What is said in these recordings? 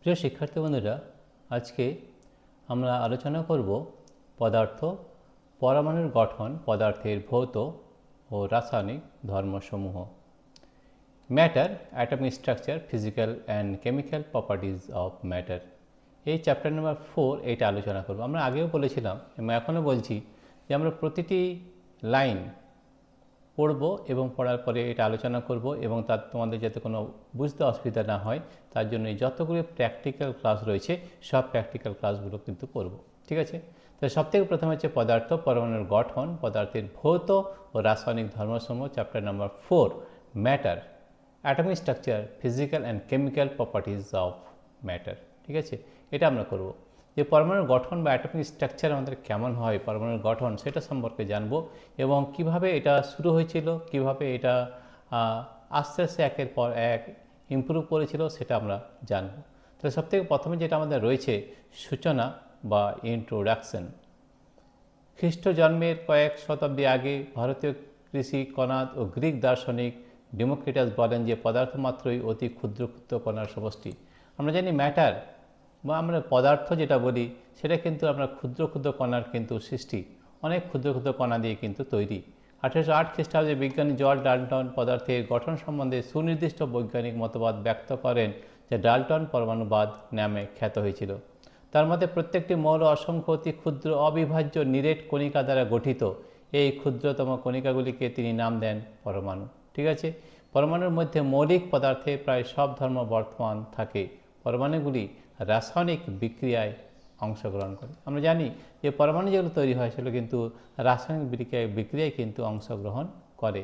প্রিয় শিক্ষার্থী বন্ধুরা, আজকে আমরা আলোচনা করব পদার্থ, পরমাণুর গঠন, পদার্থের ভৌত ও রাসায়নিক ধর্মসমূহ। Matter, atomic structure, physical and chemical properties of matter. এই চ্যাপ্টার নাম্বার 4 এটা আলোচনা করব। আমরা আগেও বলেছিলাম এবং এখনও বলছি যে আমরা প্রতিটি লাইন পড়ব এবং পড়ার পরে এটা আলোচনা করব এবং তার তোমাদের যাতে কোনো বুঝতে অসুবিধা না হয় তার জন্য যতগুলো প্র্যাকটিক্যাল ক্লাস রয়েছে সব প্র্যাকটিক্যাল ক্লাসগুলো কিন্তু করব। ঠিক আছে? তো সবথেকে প্রথমে হচ্ছে পদার্থ, পরমাণুর গঠন, পদার্থের ভৌত ও রাসায়নিক ধর্মসমূহ, chapter number 4 matter, atomic structure, physical and chemical properties of matter. ঠিক আছে? এটা আমরা করব। যে পরমাণুর গঠন বা অ্যাটমিক স্ট্রাকচার আমাদের কেমন হয়, পরমাণুর গঠন সেটা সম্পর্কে জানব এবং কিভাবে এটা শুরু হয়েছিল, কিভাবে এটা আস্তে আস্তে একের পর এক ইমপ্রুভ করেছিল সেটা আমরা জানব। তাহলে সবথেকে প্রথমে যেটা আমাদের রয়েছে সূচনা বা ইন্ট্রোডাকশন। খ্রিস্ট জন্মের কয়েক শতাব্দী আগে ভারতীয় কৃষি কণাদ ও গ্রিক দার্শনিক ডেমোক্রিটাস বলেন যে পদার্থ মাত্রই অতি ক্ষুদ্র ক্ষুদ্র কণার সমষ্টি। আমরা জানি ম্যাটার বা আমরা পদার্থ যেটা বলি সেটা কিন্তু আমরা ক্ষুদ্র ক্ষুদ্র কণার কিন্তু সৃষ্টি, অনেক ক্ষুদ্র ক্ষুদ্র কণা দিয়ে কিন্তু তৈরি। 1808 খ্রিস্টাব্দে বিজ্ঞানী জর্জ ডাল্টন পদার্থের গঠন সম্বন্ধে সুনির্দিষ্ট বৈজ্ঞানিক মতবাদ ব্যক্ত করেন যা ডাল্টন পরমাণুবাদ নামে খ্যাত হয়েছিল। তার মতে প্রত্যেকটি মৌল অসংখ্য অতি ক্ষুদ্র অবিভাজ্য নিরেট কণিকা দ্বারা গঠিত। এই ক্ষুদ্রতম কণিকাগুলিকে তিনি নাম দেন পরমাণু। ঠিক আছে? পরমাণুর মধ্যে মৌলিক পদার্থে প্রায় সব ধর্ম বর্তমান থাকে। পরমাণুগুলি রাসায়নিক বিক্রিয়ায় অংশগ্রহণ করে। আমরা জানি যে পরমাণু যেগুলো তৈরি হয় সেগুলো কিন্তু রাসায়নিক বিক্রিয়ায় কিন্তু অংশগ্রহণ করে।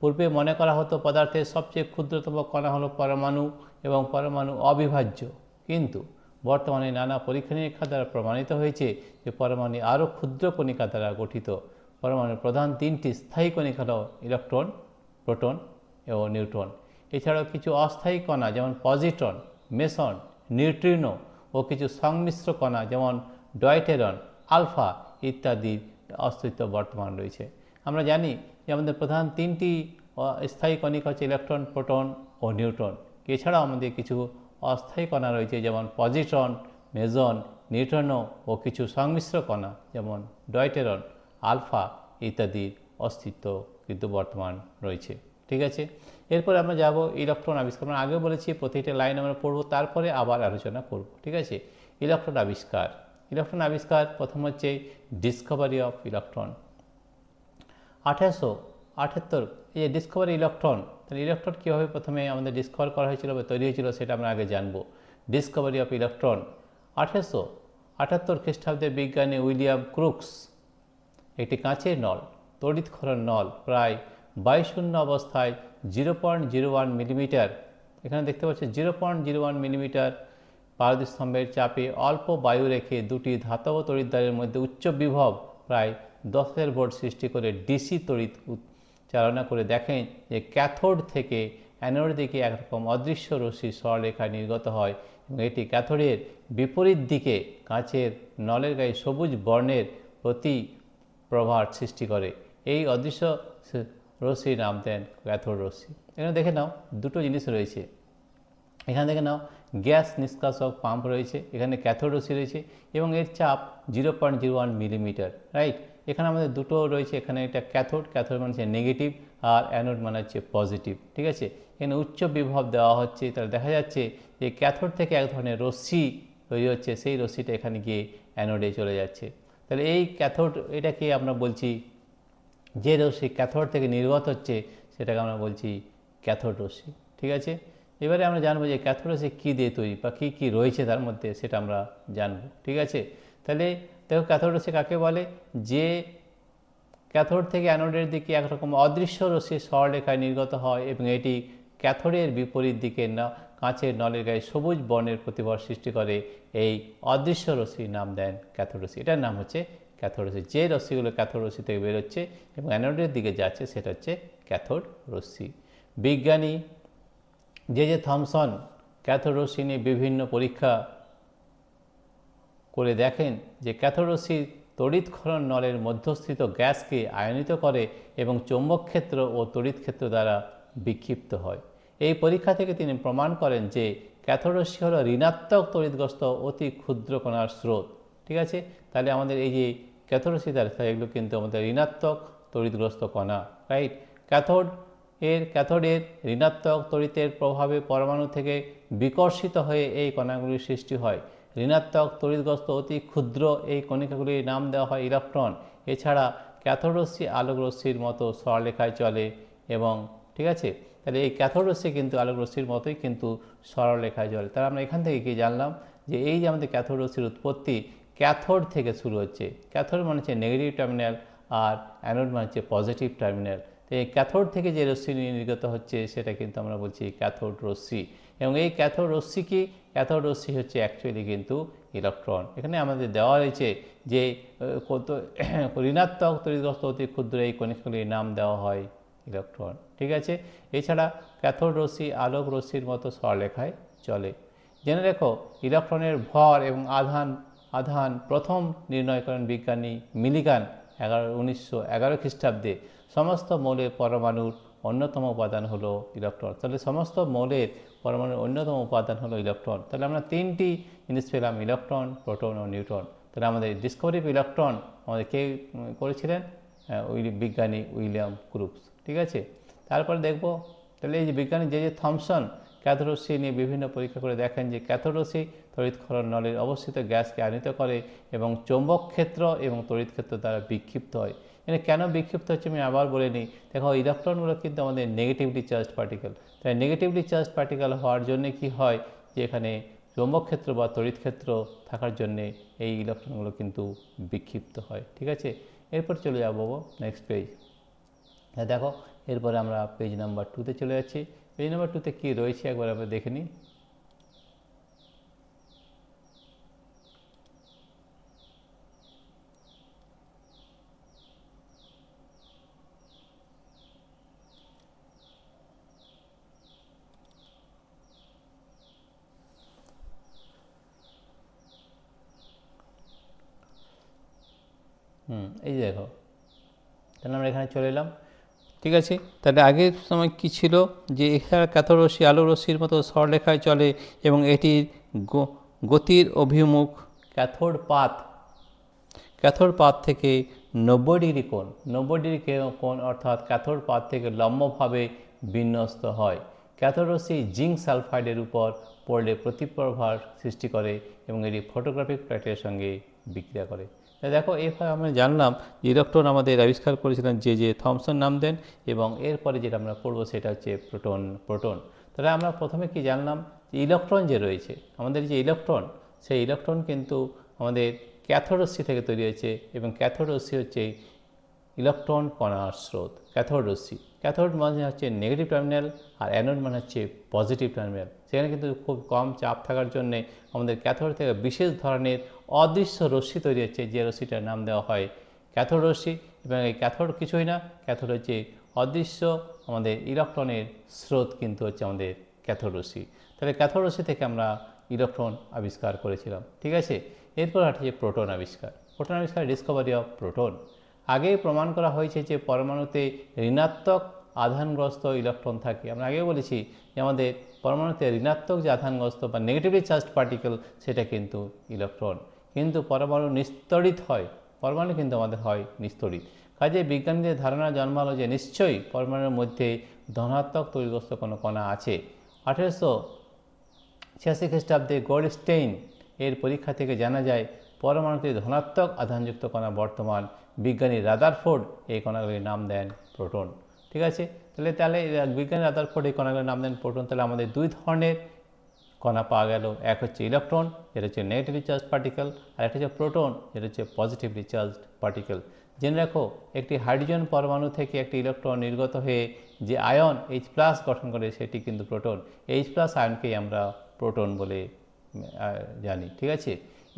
পূর্বে মনে করা হতো পদার্থের সবচেয়ে ক্ষুদ্রতম কণা হলো পরমাণু এবং পরমাণু অবিভাজ্য, কিন্তু বর্তমানে নানা পরীক্ষা নিরীক্ষা দ্বারা প্রমাণিত হয়েছে যে পরমাণু আরও ক্ষুদ্র কণিকা দ্বারা গঠিত। পরমাণুর প্রধান তিনটি স্থায়ী কণিকা হল ইলেকট্রন, প্রোটন এবং নিউট্রন। এছাড়াও কিছু অস্থায়ী কণা যেমন পজিট্রন, মেসন, নিউট্রিনো ও কিছু সংমিশ্র কণা যেমন ডয়টেরন, আলফা ইত্যাদির অস্তিত্ব বর্তমান রয়েছে। আমরা জানি যে আমাদের প্রধান তিনটি স্থায়ী কণিকা হচ্ছে ইলেকট্রন, প্রোটন ও নিউট্রন। এছাড়াও আমাদের কিছু অস্থায়ী কণা রয়েছে যেমন পজিট্রন, মেসন, নিউট্রিনো ও কিছু সংমিশ্র কণা যেমন ডয়টেরন, আলফা ইত্যাদির অস্তিত্ব কিন্তু বর্তমান রয়েছে। ঠিক আছে? এরপরে আমরা যাব ইলেকট্রন আবিষ্কার। আমরা আগেও বলেছি প্রতিটা লাইন আমরা পড়ব, তারপরে আবার আলোচনা করব। ঠিক আছে? ইলেকট্রন আবিষ্কার। ইলেকট্রন আবিষ্কার প্রথম হচ্ছে ডিসকভারি অফ ইলেকট্রন। 1878 এই যে ডিসকভারি ইলেকট্রন, তাহলে ইলেকট্রন কীভাবে প্রথমে আমাদের ডিসকভার করা হয়েছিল বা তৈরি হয়েছিল সেটা আমরা আগে জানব। ডিসকভারি অফ ইলেকট্রন 1878 খ্রিস্টাব্দে বিজ্ঞানী উইলিয়াম ক্রুক্স একটি কাঁচের নল, তড়িৎক্ষরণ নল, প্রায় 22শূন্য অবস্থায় 0.01 মিলিমিটার, এখানে দেখতে পাচ্ছি 0.01 মিলিমিটার পারদস্তম্ভের চাপে অল্প বায়ু রেখে দুটি ধাতব তড়িৎদ্বারের মধ্যে উচ্চ বিভব প্রায় 10,000 ভোল্ট সৃষ্টি করে ডিসি তড়িৎ চালনা করে দেখেন যে ক্যাথোড থেকে অ্যানোড দিকে একরকম অদৃশ্য রশ্মি সরলরেখা নির্গত হয় এবং এটি ক্যাথোডের বিপরীত দিকে কাঁচের নলের গায়ে সবুজ বর্ণের প্রতি প্রভাব সৃষ্টি করে। এই অদৃশ্য রশ্মির নাম দেন ক্যাথোড রশ্মি। এখানে দেখে নাও দুটো জিনিস রয়েছে। এখানে দেখে নাও গ্যাস নিষ্কাশক পাম্প রয়েছে, এখানে ক্যাথোড রশ্মি রয়েছে এবং এর চাপ 0.01 মিলিমিটার। রাইট? এখানে আমাদের দুটো রয়েছে, এখানে এটা ক্যাথোড, ক্যাথোড মানে হচ্ছে নেগেটিভ আর অ্যানোড মানে হচ্ছে পজিটিভ। ঠিক আছে? এখানে উচ্চ বিভব দেওয়া হচ্ছে, তাহলে দেখা যাচ্ছে যে ক্যাথোড থেকে এক ধরনের রশ্মি তৈরি হচ্ছে, সেই রশ্মিটা এখানে গিয়ে অ্যানোডে চলে যাচ্ছে। তাহলে এই ক্যাথোড, এটাকে আমরা বলছি যে রশ্মি ক্যাথোড থেকে নির্গত হচ্ছে সেটাকে আমরা বলছি ক্যাথোড রশ্মি। ঠিক আছে? এবারে আমরা জানবো যে ক্যাথোড রশ্মি কী দিয়ে তৈরি বা কী কী রয়েছে তার মধ্যে সেটা আমরা জানবো। ঠিক আছে? তাহলে দেখো ক্যাথোড রশ্মি কাকে বলে? যে ক্যাথোড থেকে অ্যানোডের দিকে একরকম অদৃশ্য রশ্মি সরলরেখায় নির্গত হয় এবং এটি ক্যাথোডের বিপরীত দিকে কাঁচের নলের গায়ে সবুজ বর্ণের প্রতিভাব সৃষ্টি করে। এই অদৃশ্য রশ্মির নাম দেন ক্যাথোড রশ্মি। এটার নাম হচ্ছে ক্যাথোড রশ্মি। যে রশ্মিগুলো ক্যাথোড রশ্মি থেকে বেরোচ্ছে এবং অ্যানোডের দিকে যাচ্ছে সেটা হচ্ছে ক্যাথোড রশ্মি। বিজ্ঞানী জে থমসন ক্যাথোড রশ্মি নিয়ে বিভিন্ন পরীক্ষা করে দেখেন যে ক্যাথোড রশ্মি তড়িৎক্ষরণ নলের মধ্যস্থিত গ্যাসকে আয়নিত করে এবং চৌম্বক ক্ষেত্র ও তড়িৎ ক্ষেত্র দ্বারা বিক্ষিপ্ত হয়। এই পরীক্ষা থেকে তিনি প্রমাণ করেন যে ক্যাথোড রশ্মি হলো ঋণাত্মক তড়িৎগ্রস্ত অতি ক্ষুদ্র কণার স্রোত। ঠিক আছে, তাহলে আমাদের এই যে ক্যাথোড রশ্মি দ্বারা এগুলো কিন্তু আমাদের ঋণাত্মক তড়িৎগ্রস্ত কণা, রাইট। ক্যাথোডের ঋণাত্মক তড়িতের প্রভাবে পরমাণু থেকে বিকর্ষিত হয়ে এই কণাগুলির সৃষ্টি হয়। ঋণাত্মক তড়িৎগ্রস্ত অতি ক্ষুদ্র এই কণিকাগুলির নাম দেওয়া হয় ইলেকট্রন। এছাড়া ক্যাথোড রশ্মি আলোক রশ্মির মতো সরলরেখায় চলে এবং ঠিক আছে, তাহলে এই ক্যাথোড রশ্মি কিন্তু আলোক রশ্মির মতোই কিন্তু সরলরেখায় চলে। তাহলে আমরা এখান থেকে কি জানলাম যে এই যে আমাদের ক্যাথোড রশ্মির উৎপত্তি ক্যাথোড থেকে শুরু হচ্ছে। ক্যাথোড মানে হচ্ছে নেগেটিভ টার্মিনাল আর অ্যানোড মানে হচ্ছে পজিটিভ টার্মিনাল। তো এই ক্যাথোড থেকে যে রশ্মি নির্গত হচ্ছে সেটা কিন্তু আমরা বলছি ক্যাথোড রশ্মি। এবং এই ক্যাথোড রশ্মি কি? ক্যাথোড রশ্মি হচ্ছে অ্যাকচুয়ালি কিন্তু ইলেকট্রন। এখানে আমাদের দেওয়া রয়েছে যে কত ঋণাত্মক তড়িৎগ্রস্ত অতি ক্ষুদ্র এই কণিকাগুলির নাম দেওয়া হয় ইলেকট্রন। ঠিক আছে, এছাড়া ক্যাথোড রশ্মি আলোক রশ্মির মতো সরলরেখায় চলে। জেনে রেখো ইলেকট্রনের ভর এবং আধান প্রথম নির্ণয় করেন বিজ্ঞানী মিলিগান 1911 খ্রিস্টাব্দে। সমস্ত মৌলের পরমাণুর অন্যতম উপাদান হলো ইলেকট্রন। তাহলে সমস্ত মৌলের পরমাণুর অন্যতম উপাদান হলো ইলেকট্রন। তাহলে আমরা তিনটি জিনিস পেলাম, ইলেকট্রন, প্রোটন ও নিউট্রন। তাহলে আমাদের ডিসকভারি অফ ইলেকট্রন আমাদের কে করেছিলেন? বিজ্ঞানী উইলিয়াম ক্রুপস। ঠিক আছে, তারপরে দেখব তাহলে এই যে বিজ্ঞানী যে থমসন ক্যাথোড রশ্মি নিয়ে বিভিন্ন পরীক্ষা করে দেখেন যে ক্যাথোড রশ্মি তড়িৎক্ষরণ নলের অবস্থিত গ্যাসকে আনিত করে এবং চৌম্বক ক্ষেত্র এবং তড়িৎ ক্ষেত্র দ্বারা বিক্ষিপ্ত হয়। এখানে কেন বিক্ষিপ্ত হচ্ছে আমি আবার বলে নিই। দেখো ইলেকট্রনগুলো কিন্তু আমাদের নেগেটিভলি চার্জড পার্টিকেল। তাই নেগেটিভলি চার্জড পার্টিকেল হওয়ার জন্য কি হয় যে এখানে চৌম্বক ক্ষেত্র বা তড়িৎ ক্ষেত্র থাকার জন্যে এই ইলেকট্রনগুলো কিন্তু বিক্ষিপ্ত হয়। ঠিক আছে, এরপর চলে যাবো নেক্সট পেজ। দেখো এরপরে আমরা পেজ নাম্বার 2-তে চলে যাচ্ছি। পেজ নাম্বার 2-তে কী রয়েছে একবার আমরা দেখে নিই। এই যে দেখো, তাহলে আমরা এখানে চলে এলাম। ঠিক আছে, তাহলে আগের সময় কি ছিল যে এখানে ক্যাথোড রশ্মি আলোক রশ্মির মতো সরলরেখায় চলে এবং এটির গতির অভিমুখ ক্যাথোড পাথ থেকে 90 ডিগ্রি কোণ, 90 ডিগ্রি কোণ অর্থাৎ ক্যাথোড পাথ থেকে লম্বভাবে বিন্যস্ত হয়। ক্যাথোড রশ্মি জিঙ্ক সালফাইডের উপর পড়লে প্রতিপ্রভার সৃষ্টি করে এবং এটি ফটোগ্রাফিক প্যাটার্নের সঙ্গে বিক্রিয়া করে। দেখো এভাবে আমরা জানলাম যে ইলেকট্রন আমাদের আবিষ্কার করেছিলেন যে থমসন নাম দেন এবং এরপরে যেটা আমরা পড়বো সেটা হচ্ছে প্রোটন। তাহলে আমরা প্রথমে কি জানলাম যে ইলেকট্রন যে রয়েছে আমাদের যে ইলেকট্রন, সেই ইলেকট্রন কিন্তু আমাদের ক্যাথোড রশ্মি থেকে তৈরি হয়েছে এবং ক্যাথোড রশ্মি হচ্ছে ইলেকট্রন কণার স্রোত। ক্যাথোড মানে হচ্ছে নেগেটিভ টার্মিনাল আর অ্যানোড মানে হচ্ছে পজিটিভ টার্মিনাল। সেখানে কিন্তু খুব কম চাপ থাকার জন্যে আমাদের ক্যাথোড থেকে বিশেষ ধরনের অদৃশ্য রশ্মি তৈরি হচ্ছে, যে রশ্মিটার নাম দেওয়া হয় ক্যাথোড রশ্মি। এবং এই ক্যাথোড কিছুই না, ক্যাথোড হচ্ছে অদৃশ্য আমাদের ইলেকট্রনের স্রোত কিন্তু হচ্ছে আমাদের ক্যাথোড রশ্মি। তাহলে ক্যাথোড রশ্মি থেকে আমরা ইলেকট্রন আবিষ্কার করেছিলাম। ঠিক আছে, এরপর হচ্ছে প্রোটন আবিষ্কার। Discovery of proton. আগেই প্রমাণ করা হয়েছে যে পরমাণুতে ঋণাত্মক আধানগ্রস্ত ইলেকট্রন থাকে। আমরা আগেও বলেছি যে আমাদের পরমাণুতে ঋণাত্মক যে আধানগ্রস্ত বা নেগেটিভলি চার্জড পার্টিকেল সেটা কিন্তু ইলেকট্রন। কিন্তু পরমাণু নিস্তড়িত হয়, পরমাণু কিন্তু আমাদের হয় নিস্তড়িত। কাজে বিজ্ঞানীদের ধারণা জন্মালো যে নিশ্চয়ই পরমাণুর মধ্যে ধনাত্মক তড়িৎগ্রস্ত কোনো কণা আছে। 1886 খ্রিস্টাব্দে গোল্ডস্টেইন এর পরীক্ষা থেকে জানা যায় পরমাণুতে ধনাত্মক আধানযুক্ত কণা বর্তমান। বিজ্ঞানী রাদারফোর্ড এই কণাগুলির নাম দেন প্রোটন। ঠিক আছে, তাহলে বিজ্ঞানী রাদারফোর্ড এই কণাগুলির নাম দেন প্রোটন। তাহলে আমাদের দুই ধরনের কণা পাওয়া গেল, এক হচ্ছে ইলেকট্রন যেটা হচ্ছে নেগেটিভলি চার্জ পার্টিকেল, আর একটা হচ্ছে প্রোটন যেটা হচ্ছে পজিটিভলি চার্জ পার্টিকেল। জেনে রাখো একটি হাইড্রোজেন পরমাণু থেকে একটি ইলেকট্রন নির্গত হয়ে যে আয়ন H+ গঠন করে সেটি কিন্তু প্রোটন। H+ আয়নকেই আমরা প্রোটন বলে জানি। ঠিক আছে,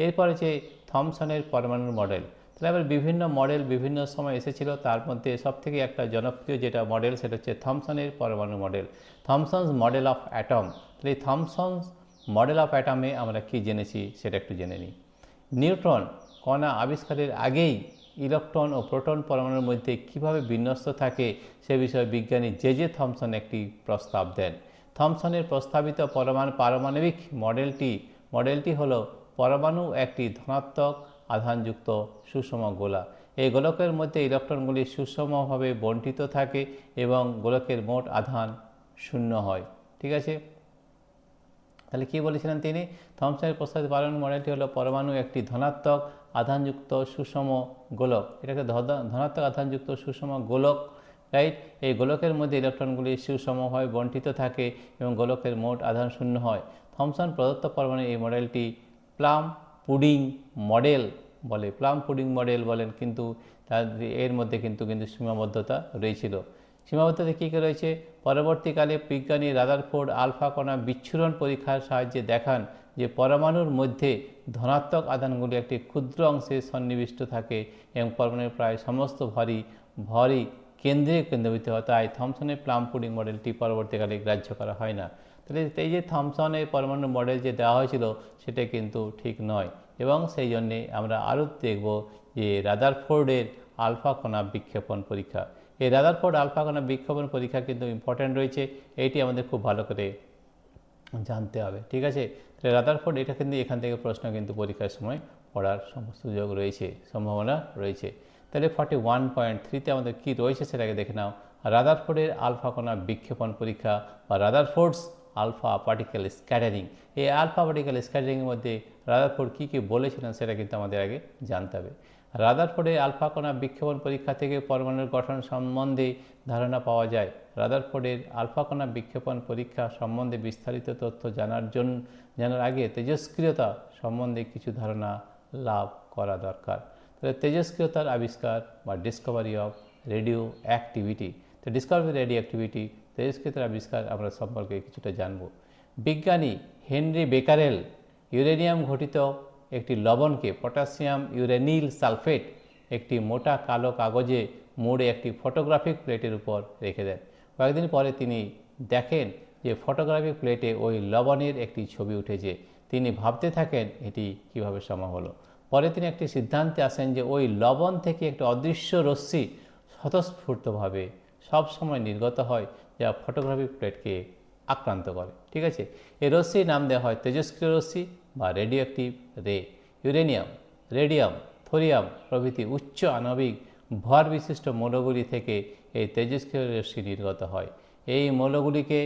এরপর হচ্ছে থমসনের পরমাণুর মডেল। তাহলে আবার বিভিন্ন মডেল বিভিন্ন সময় এসেছিল, তার মধ্যে সবথেকে একটা জনপ্রিয় যেটা মডেল সেটা হচ্ছে থমসনের পরমাণু মডেল, থমসনস মডেল অফ অ্যাটম। তাহলে এই থমসনস মডেল অফ অ্যাটমে আমরা কি জেনেছি সেটা একটু জেনে নিই। নিউট্রন কণা আবিষ্কারের আগেই ইলেকট্রন ও প্রোটন পরমাণুর মধ্যে কিভাবে বিন্যস্ত থাকে সে বিষয়ে বিজ্ঞানী জে থমসন একটি প্রস্তাব দেন। থমসনের প্রস্তাবিত পারমাণবিক মডেলটি হলো পরমাণু একটি ধনাত্মক আধানযুক্ত সুষম গোলা। এই গোলকের মধ্যে ইলেকট্রনগুলি সুষমভাবে বণ্টিত থাকে এবং গোলকের মোট আধান শূন্য হয়। ঠিক আছে, তাহলে কি বলেছিলেন তিনি? থমসনের প্রস্তাবিত পারমাণবিক মডেলটি হলো পরমাণু একটি ধনাত্মক আধানযুক্ত সুষম গোলক। এটা একটা ধনাত্মক আধানযুক্ত সুষম গোলক, রাইট। এই গোলকের মধ্যে ইলেকট্রনগুলি সুষমভাবে বণ্টিত থাকে এবং গোলকের মোট আধান শূন্য হয়। থমসন প্রদত্ত পরমাণু এই মডেলটি প্লাম পুডিং মডেল বলে। প্লাম পুডিং মডেল বলেন, কিন্তু এর মধ্যে কিন্তু সীমাবদ্ধতা রয়েছিল। সীমাবদ্ধতা কী কী রয়েছে? পরবর্তীকালে বিজ্ঞানী রাদারফোর্ড আলফা কণা বিচ্ছুরণ পরীক্ষার সাহায্যে দেখান যে পরমাণুর মধ্যে ধনাত্মক আধানগুলি একটি ক্ষুদ্র অংশে সন্নিবিষ্ট থাকে এবং পরমাণুর প্রায় সমস্ত ভরই কেন্দ্রীভূত হয়। তাই থমসনের প্লাম পুডিং মডেলটি পরবর্তীকালে গ্রাহ্য করা হয় না। তাহলে এই যে থমসনের পরমাণু মডেল যে দেওয়া হয়েছিল সেটা কিন্তু ঠিক নয়, এবং সেই জন্যে আমরা আরও দেখব যে রাদারফোর্ডের আলফা কণা বিক্ষেপণ পরীক্ষা। এই রাদারফোর্ড আলফা কণা বিক্ষেপণ পরীক্ষা কিন্তু ইম্পর্ট্যান্ট রয়েছে, এইটি আমাদের খুব ভালো করে জানতে হবে। ঠিক আছে, রাদারফোর্ড এটা কিন্তু এখান থেকে প্রশ্ন কিন্তু পরীক্ষার সময় পড়ার সুযোগ রয়েছে, সম্ভাবনা রয়েছে। তাহলে 41.3-তে আমাদের কী রয়েছে সেটাকে দেখে নাও। রাদারফোর্ডের আলফা কণা বিক্ষেপণ পরীক্ষা বা রাদারফোর্ডস আলফা পার্টিকেল স্ক্যাটারিং। এই আলফা পার্টিকেল স্ক্যাটারিংয়ের মধ্যে রাদারফোর্ড কী কী বলেছিলেন সেটা কিন্তু আমাদের আগে জানতে হবে। রাদারফোর্ডের আলফা কণা বিক্ষেপণ পরীক্ষা থেকে পরমাণুর গঠন সম্বন্ধে ধারণা পাওয়া যায়। রাদারফোর্ডের আলফা কণা বিক্ষেপণ পরীক্ষা সম্বন্ধে বিস্তারিত তথ্য জানার আগে তেজস্ক্রিয়তা সম্বন্ধে কিছু ধারণা লাভ করা দরকার। তাহলে তেজস্ক্রিয়তার আবিষ্কার বা ডিসকভারি অফ রেডিও অ্যাক্টিভিটি। তো ডিসকভারি রেডিও অ্যাক্টিভিটি, তেজস্ক্রিয়তার আবিষ্কার আমরা সম্পর্কে কিছুটা জানব। বিজ্ঞানী হেনরি বেকারেল ইউরেনিয়াম ঘটিত একটি লবণকে পটাশিয়াম ইউরেনিল সালফেট একটি মোটা কালো কাগজে মুড়ে একটি ফটোগ্রাফিক প্লেটের উপর রেখে দেন। কয়েকদিন পরে তিনি দেখেন যে ফটোগ্রাফিক প্লেটে ওই লবণের একটি ছবি উঠেছে। তিনি ভাবতে থাকেন এটি কিভাবে সম্ভব হলো। পরে তিনি একটি সিদ্ধান্তে আসেন যে ওই লবণ থেকে একটি অদৃশ্য রশ্মি স্বতঃস্ফূর্তভাবে সবসময় নির্গত হয়, যা ফটোগ্রাফিক প্লেটকে আক্রান্ত করে। ঠিক আছে, এই রশ্মির নাম দেওয়া হয় তেজস্ক্রিয় রশ্মি বা রেডিও অ্যাক্টিভ রে। ইউরেনিয়াম, রেডিয়াম, থোরিয়াম প্রভৃতি উচ্চ আণবিক ভর বিশিষ্ট মৌলগুলি থেকে এই তেজস্ক্রিয় রশ্মি নির্গত হয়। এই মৌলগুলিকে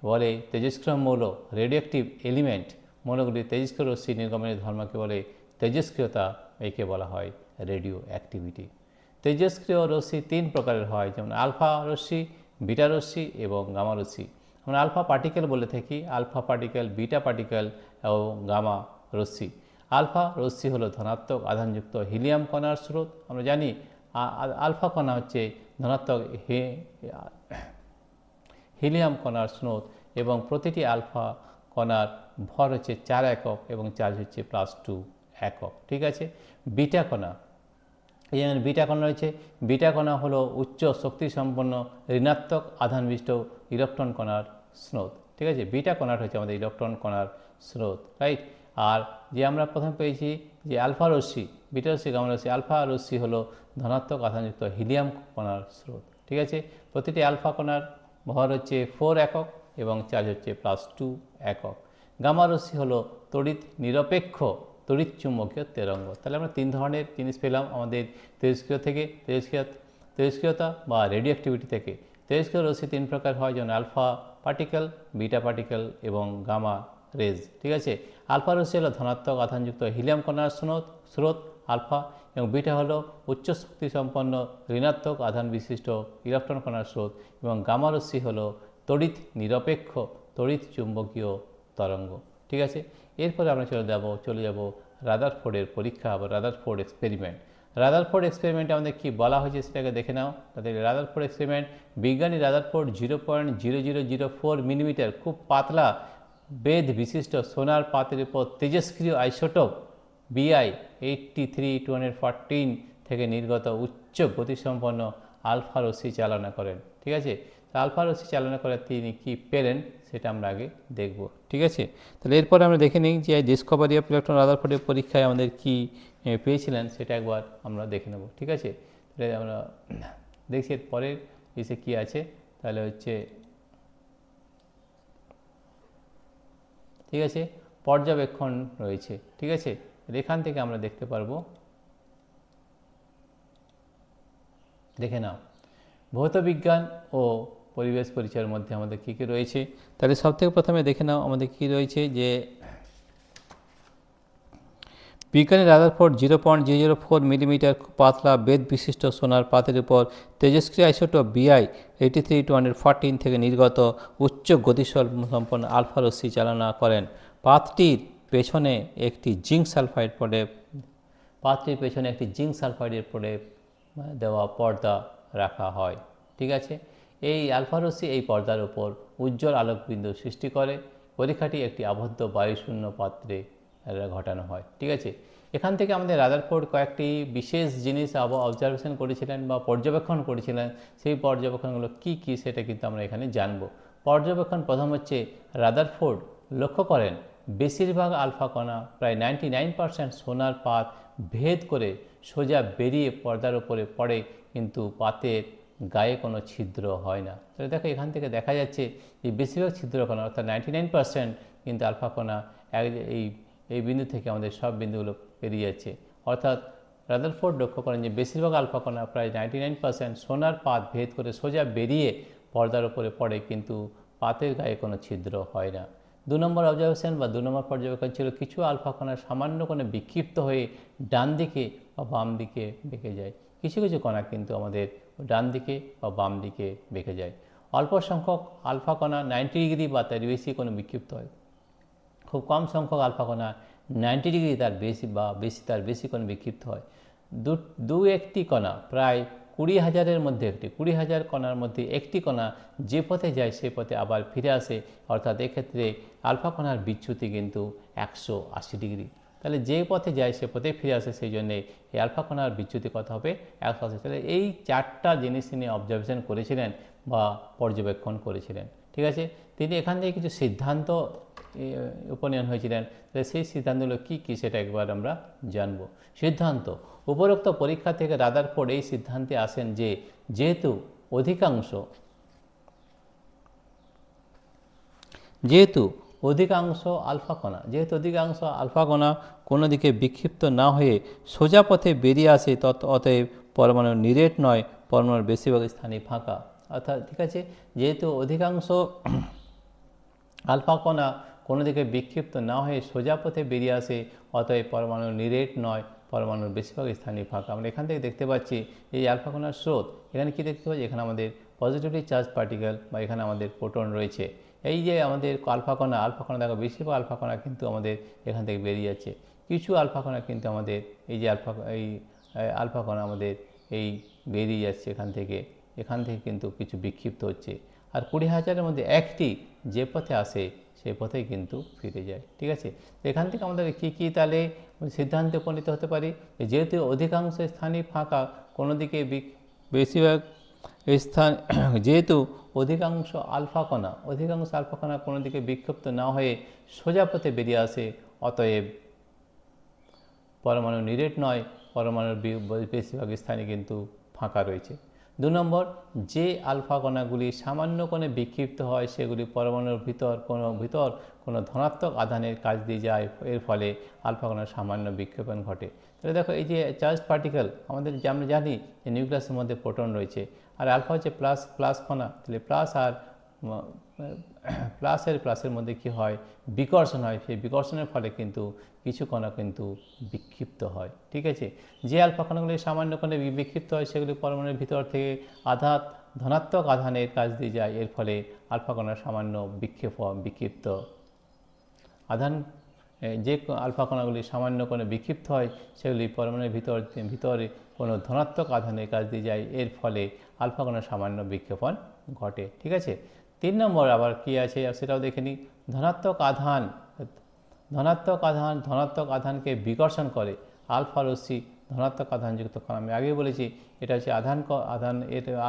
বলে তেজস্ক্রিয় মৌল, রেডিও অ্যাক্টিভ এলিমেন্ট। মৌলগুলি তেজস্ক্রিয় রশ্মি নির্গমনের ধর্মকে বলে তেজস্ক্রিয়তা, একে বলা হয় রেডিও অ্যাক্টিভিটি। তেজস্ক্রিয় রশ্মি 3 প্রকারের হয়, যেমন আলফা রশ্মি, বিটা রশ্মি এবং গামা রশ্মি। আমরা আলফা পার্টিকেল বলে থাকি, আলফা পার্টিকেল, বিটা পার্টিকেল এবং গামা রশ্মি। আলফা রশ্মি হলো ধনাত্মক আধানযুক্ত হিলিয়াম কণার স্রোত। আমরা জানি আলফা কণা হচ্ছে ধনাত্মক হিলিয়াম কণার স্রোত এবং প্রতিটি আলফা কণার ভর হচ্ছে 4 একক এবং চার্জ হচ্ছে +2 একক। ঠিক আছে, বিটা কণা, এই যেমন বিটা কণা রয়েছে, বিটা কণা হলো উচ্চ শক্তি সম্পন্ন ঋণাত্মক আধানবিষ্ট ইলেকট্রন কণার স্রোত। ঠিক আছে, বিটা কণাটা হচ্ছে আমাদের ইলেকট্রন কণার স্রোত, রাইট। আর যে আমরা প্রথমে পেয়েছি যে আলফা রশ্মি, বিটা রশ্মি, গামা রশ্মি। আলফা রশ্মি হলো ধনাত্মক আধানযুক্ত হিলিয়াম কণার স্রোত। ঠিক আছে, প্রতিটি আলফা কণার ভর হচ্ছে 4 একক এবং চার্জ হচ্ছে +2 একক। গামা রশ্মি হলো তড়িৎ নিরপেক্ষ তড়িৎ চুম্বকীয় তরঙ্গ। তাহলে আমরা 3 ধরনের জিনিস পেলাম আমাদের তেজস্ক্রিয় থেকে, তেজস্ক্রিয়তা বা রেডিও অ্যাক্টিভিটি থেকে। তেজস্ক্রিয় রশ্মি 3 প্রকার হয়, যেমন আলফা পার্টিকেল, বিটা পার্টিকেল এবং গামা রেজ। ঠিক আছে, আলফা রশ্মি হলো ধনাত্মক আধানযুক্ত হিলিয়াম কণার স্রোত আলফা, এবং বিটা হলো উচ্চ শক্তি সম্পন্ন ঋণাত্মক আধান বিশিষ্ট ইলেকট্রন কণার স্রোত, এবং গামা রশ্মি হলো তড়িৎ নিরপেক্ষ তড়িৎ চুম্বকীয় তরঙ্গ। ঠিক আছে, এরপরে আমরা চলে যাব রাদারফোর্ডের পরীক্ষা বা রাদারফোর্ড এক্সপেরিমেন্ট। রাদারফোর্ড এক্সপেরিমেন্টে আমাদের কী বলা হয়েছে সেটাকে দেখে নাও। তাদের রাদারফোর্ড এক্সপেরিমেন্ট, বিজ্ঞানী রাদারফোর্ড 0.0004 মিলিমিটার খুব পাতলা বেধ বিশিষ্ট সোনার পাতের উপর তেজস্ক্রিয় আইসোটোপ BI 83-214 থেকে নির্গত উচ্চ গতিসম্পন্ন আলফা রশ্মি চালনা করেন। ঠিক আছে, আলফা রশ্মি চালনা করে তিনি কি পেলেন সেটা আমরা আগে দেখব। ঠিক আছে, তাহলে এরপরে আমরা দেখে নিই যে ডিসকভারি অফ ইলেকট্রন রাদারফোর্ডের পরীক্ষায় আমাদের কি পেয়েছিলেন সেটা একবার আমরা দেখে নেব। ঠিক আছে, তাহলে আমরা দেখছি এর পরের এসে কী আছে। তাহলে হচ্ছে ঠিক আছে, পর্যবেক্ষণ রয়েছে। ঠিক আছে, এখান থেকে আমরা দেখতে পারবো, দেখে নাও ভৌতবিজ্ঞান ও পরিবেশ পরিচয়ের মধ্যে আমাদের কী কী রয়েছে। তাহলে সবথেকে প্রথমে দেখে নাও আমাদের কী রয়েছে, যে বিজ্ঞানী রাদারফোর্ড 0.004 মিলিমিটার পাতলা বেদ বিশিষ্ট সোনার পাতের উপর তেজস্ক্রিয় আইসোটোপ বিআই 83-214 থেকে নির্গত উচ্চ গতিসম্পন্ন আলফা রশ্মি চালনা করেন। পাতটির পেছনে একটি জিঙ্ক সালফাইডের প্রলেপ দেওয়া পর্দা রাখা হয়। ঠিক আছে, এই আলফা রশ্মি এই পর্দার উপর উজ্জ্বল আলোকবিন্দু সৃষ্টি করে। পরীক্ষাটি একটি আবদ্ধ বায়ুশূন্য পাত্রে ঘটানো হয়। ঠিক আছে, এখান থেকে আমাদের রাদারফোর্ড কয়েকটি বিশেষ জিনিস অবজারভেশন করেছিলেন বা পর্যবেক্ষণ করেছিলেন। সেই পর্যবেক্ষণগুলো কি কি সেটা কিন্তু আমরা এখানে জানব। পর্যবেক্ষণ প্রথম হচ্ছে, রাদারফোর্ড লক্ষ্য করেন বেশিরভাগ আলফা কণা প্রায় 99% সোনার পাত ভেদ করে সোজা বেরিয়ে পর্দার উপরে পড়ে, কিন্তু পাতের গায়ে কোনো ছিদ্র হয় না। তাহলে দেখো এখান থেকে দেখা যাচ্ছে যে বেশিরভাগ ছিদ্র কণা অর্থাৎ 99% কিন্তু আলফা কণা এই বিন্দু থেকে আমাদের সব বিন্দুগুলো পেরিয়ে যাচ্ছে। অর্থাৎ রাদারফোর্ড লক্ষ্য করেন যে বেশিরভাগ আলফা কণা প্রায় 99% সোনার পাত ভেদ করে সোজা বেরিয়ে পর্দার উপরে পড়ে, কিন্তু পাতের গায়ে কোনো ছিদ্র হয় না। 2 নম্বর অবজারভেশন বা 2 নম্বর পর্যবেক্ষণ ছিল, কিছু আলফা কণা সামান্য কোনো বিক্ষিপ্ত হয়ে ডান দিকে বা বাম দিকে বেঁকে যায়। কিছু কিছু কণা কিন্তু আমাদের ডান দিকে বা বাম দিকে বেঁকে যায়। অল্প সংখ্যক আলফা কণা 90 ডিগ্রি বা তার বেশি কোনো বিক্ষিপ্ত হয়। খুব কম সংখ্যক আলফা কণা 90 ডিগ্রি তার বেশি কোনো বিক্ষিপ্ত হয়। দু একটি কণা প্রায় 20,000-এর মধ্যে 20,000 কণার মধ্যে একটি কণা যে পথে যায় সে পথে আবার ফিরে আসে। অর্থাৎ এক্ষেত্রে আলফা কণার বিচ্যুতি কিন্তু 180 ডিগ্রি। তাহলে যে পথে যায় সে পথে ফিরে আসে, সেই জন্যে এই আলফা কণার বিচ্যুতি কত হবে, 180। তাহলে এই 4টা জিনিস তিনি অবজারভেশন করেছিলেন বা পর্যবেক্ষণ করেছিলেন। ঠিক আছে, তিনি এখান থেকে কিছু সিদ্ধান্ত উপনীত হয়েছিলেন। তাহলে সেই সিদ্ধান্তগুলো কী কী সেটা একবার আমরা জানব। সিদ্ধান্ত: উপরোক্ত পরীক্ষা থেকে রাদারফোর্ড এই সিদ্ধান্তে আসেন যে যেহেতু অধিকাংশ আলফা কণা কোনো দিকে বিক্ষিপ্ত না হয়ে সোজা পথে বেরিয়ে আসে, অতএব পরমাণু নিরেট নয়, পরমাণুর বেশিরভাগ স্থানই ফাঁকা। অর্থাৎ ঠিক আছে, যেহেতু অধিকাংশ আলফা কণা কোনো দিকে বিক্ষিপ্ত না হয়ে সোজা পথে বেরিয়ে আসে, অতএব পরমাণু নিরেট নয়, পরমাণুর বেশিরভাগ স্থানই ফাঁকা। আমরা এখান থেকে দেখতে পাচ্ছি এই আলফা কণার স্রোত। এখানে কি দেখতে পাচ্ছি, এখানে আমাদের পজিটিভলি চার্জ পার্টিকেল বা এখানে আমাদের প্রোটন রয়েছে। এই যে আমাদের আলফা কণা দেখো বেশিরভাগ আলফা কণা কিন্তু আমাদের এখান থেকে বেরিয়ে যাচ্ছে। কিছু আলফা কণা কিন্তু আমাদের এই যে আলফা কণা আমাদের এই বেরিয়ে যাচ্ছে এখান থেকে কিন্তু কিছু বিক্ষিপ্ত হচ্ছে। আর 20,000-এর মধ্যে একটি যে পথে আসে সেই পথেই কিন্তু ফিরে যায়। ঠিক আছে, এখান থেকে আমাদের কী তাহলে সিদ্ধান্তে উপনীত হতে পারি, যেহেতু অধিকাংশ স্থানই ফাঁকা, কোনো দিকে বেশিরভাগ স্থান যেহেতু অধিকাংশ আলফা কণা কোনো দিকে বিক্ষিপ্ত না হয়ে সোজা পথে বেরিয়ে আসে, অতএব পরমাণু নিরেট নয়, পরমাণুর বেশিরভাগ স্থানই কিন্তু ফাঁকা রয়েছে। 2 নম্বর, যে আলফা কণাগুলি সামান্য কোণে বিক্ষিপ্ত হয় সেগুলি পরমাণুর ভিতর কোনো ধনাত্মক আধানের কাজ দিয়ে যায়, এর ফলে আলফা কণার সামান্য বিক্ষেপণ ঘটে। তাহলে দেখো এই যে চার্জ পার্টিকেল আমাদের আমরা জানি যে নিউক্লিয়াসের মধ্যে প্রোটন রয়েছে, আর আলফা হচ্ছে প্লাস কণা। তাহলে প্লাসের মধ্যে কি হয়, বিকর্ষণ হয়। সেই বিকর্ষণের ফলে কিন্তু কিছু কণা কিন্তু বিক্ষিপ্ত হয়। ঠিক আছে, যে আলফা কণাগুলি সামান্য কোণে বিক্ষিপ্ত হয় সেগুলি পরমাণুর ভিতর থেকে ধনাত্মক আধানের কাজ দিয়ে যায়, এর ফলে আলফা কণার সামান্য বিক্ষিপ্ত আধান যে আলফা কণাগুলি সামান্য কোণে বিক্ষিপ্ত হয় সেগুলি পরমাণুর ভিতরে কোনো ধনাত্মক আধানের কাজ দিয়ে যায়, এর ফলে আলফা কণার সামান্য বিক্ষেপণ ঘটে। ঠিক আছে, 3 নম্বর আবার কি আছে সেটাও দেখে নিই। ধনাত্মক আধানকে বিকর্ষণ করে। আলফা রশ্মি ধনাত্মক আধানযুক্ত কণা, আমি আগেই বলেছি এটা হচ্ছে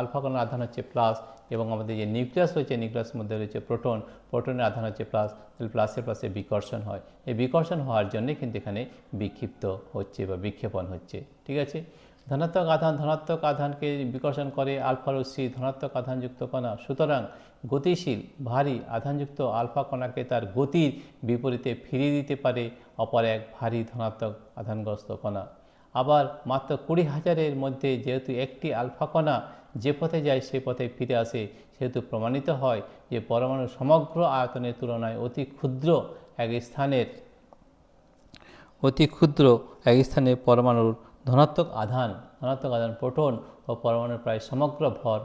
আলফা কণার আধান হচ্ছে প্লাস, এবং আমাদের যে নিউক্লিয়াস রয়েছে নিউক্লিয়াসের মধ্যে রয়েছে প্রোটনের আধান হচ্ছে প্লাস। তাহলে প্লাসে বিকর্ষণ হয়। এই বিকর্ষণ হওয়ার জন্যে কিন্তু এখানে বিক্ষিপ্ত হচ্ছে বা বিক্ষেপণ হচ্ছে। ঠিক আছে, ধনাত্মক আধানকে বিকর্ষণ করে আলফা রশ্মি ধনাত্মক আধানযুক্ত কণা। সুতরাং গতিশীল ভারী আধানযুক্ত আলফা কণাকে তার গতির বিপরীতে ফিরিয়ে দিতে পারে অপর এক ভারী ধনাত্মক আধানগ্রস্ত কণা। আবার মাত্র 20,000-এর মধ্যে যেহেতু একটি আলফা কণা যে পথে যায় সে পথে ফিরে আসে, সেহেতু প্রমাণিত হয় যে পরমাণুর সমগ্র আয়তনের তুলনায় অতি ক্ষুদ্র এক স্থানে পরমাণুর ধনাত্মক আধান প্রোটন ও পরমাণুর প্রায় সমগ্র ভর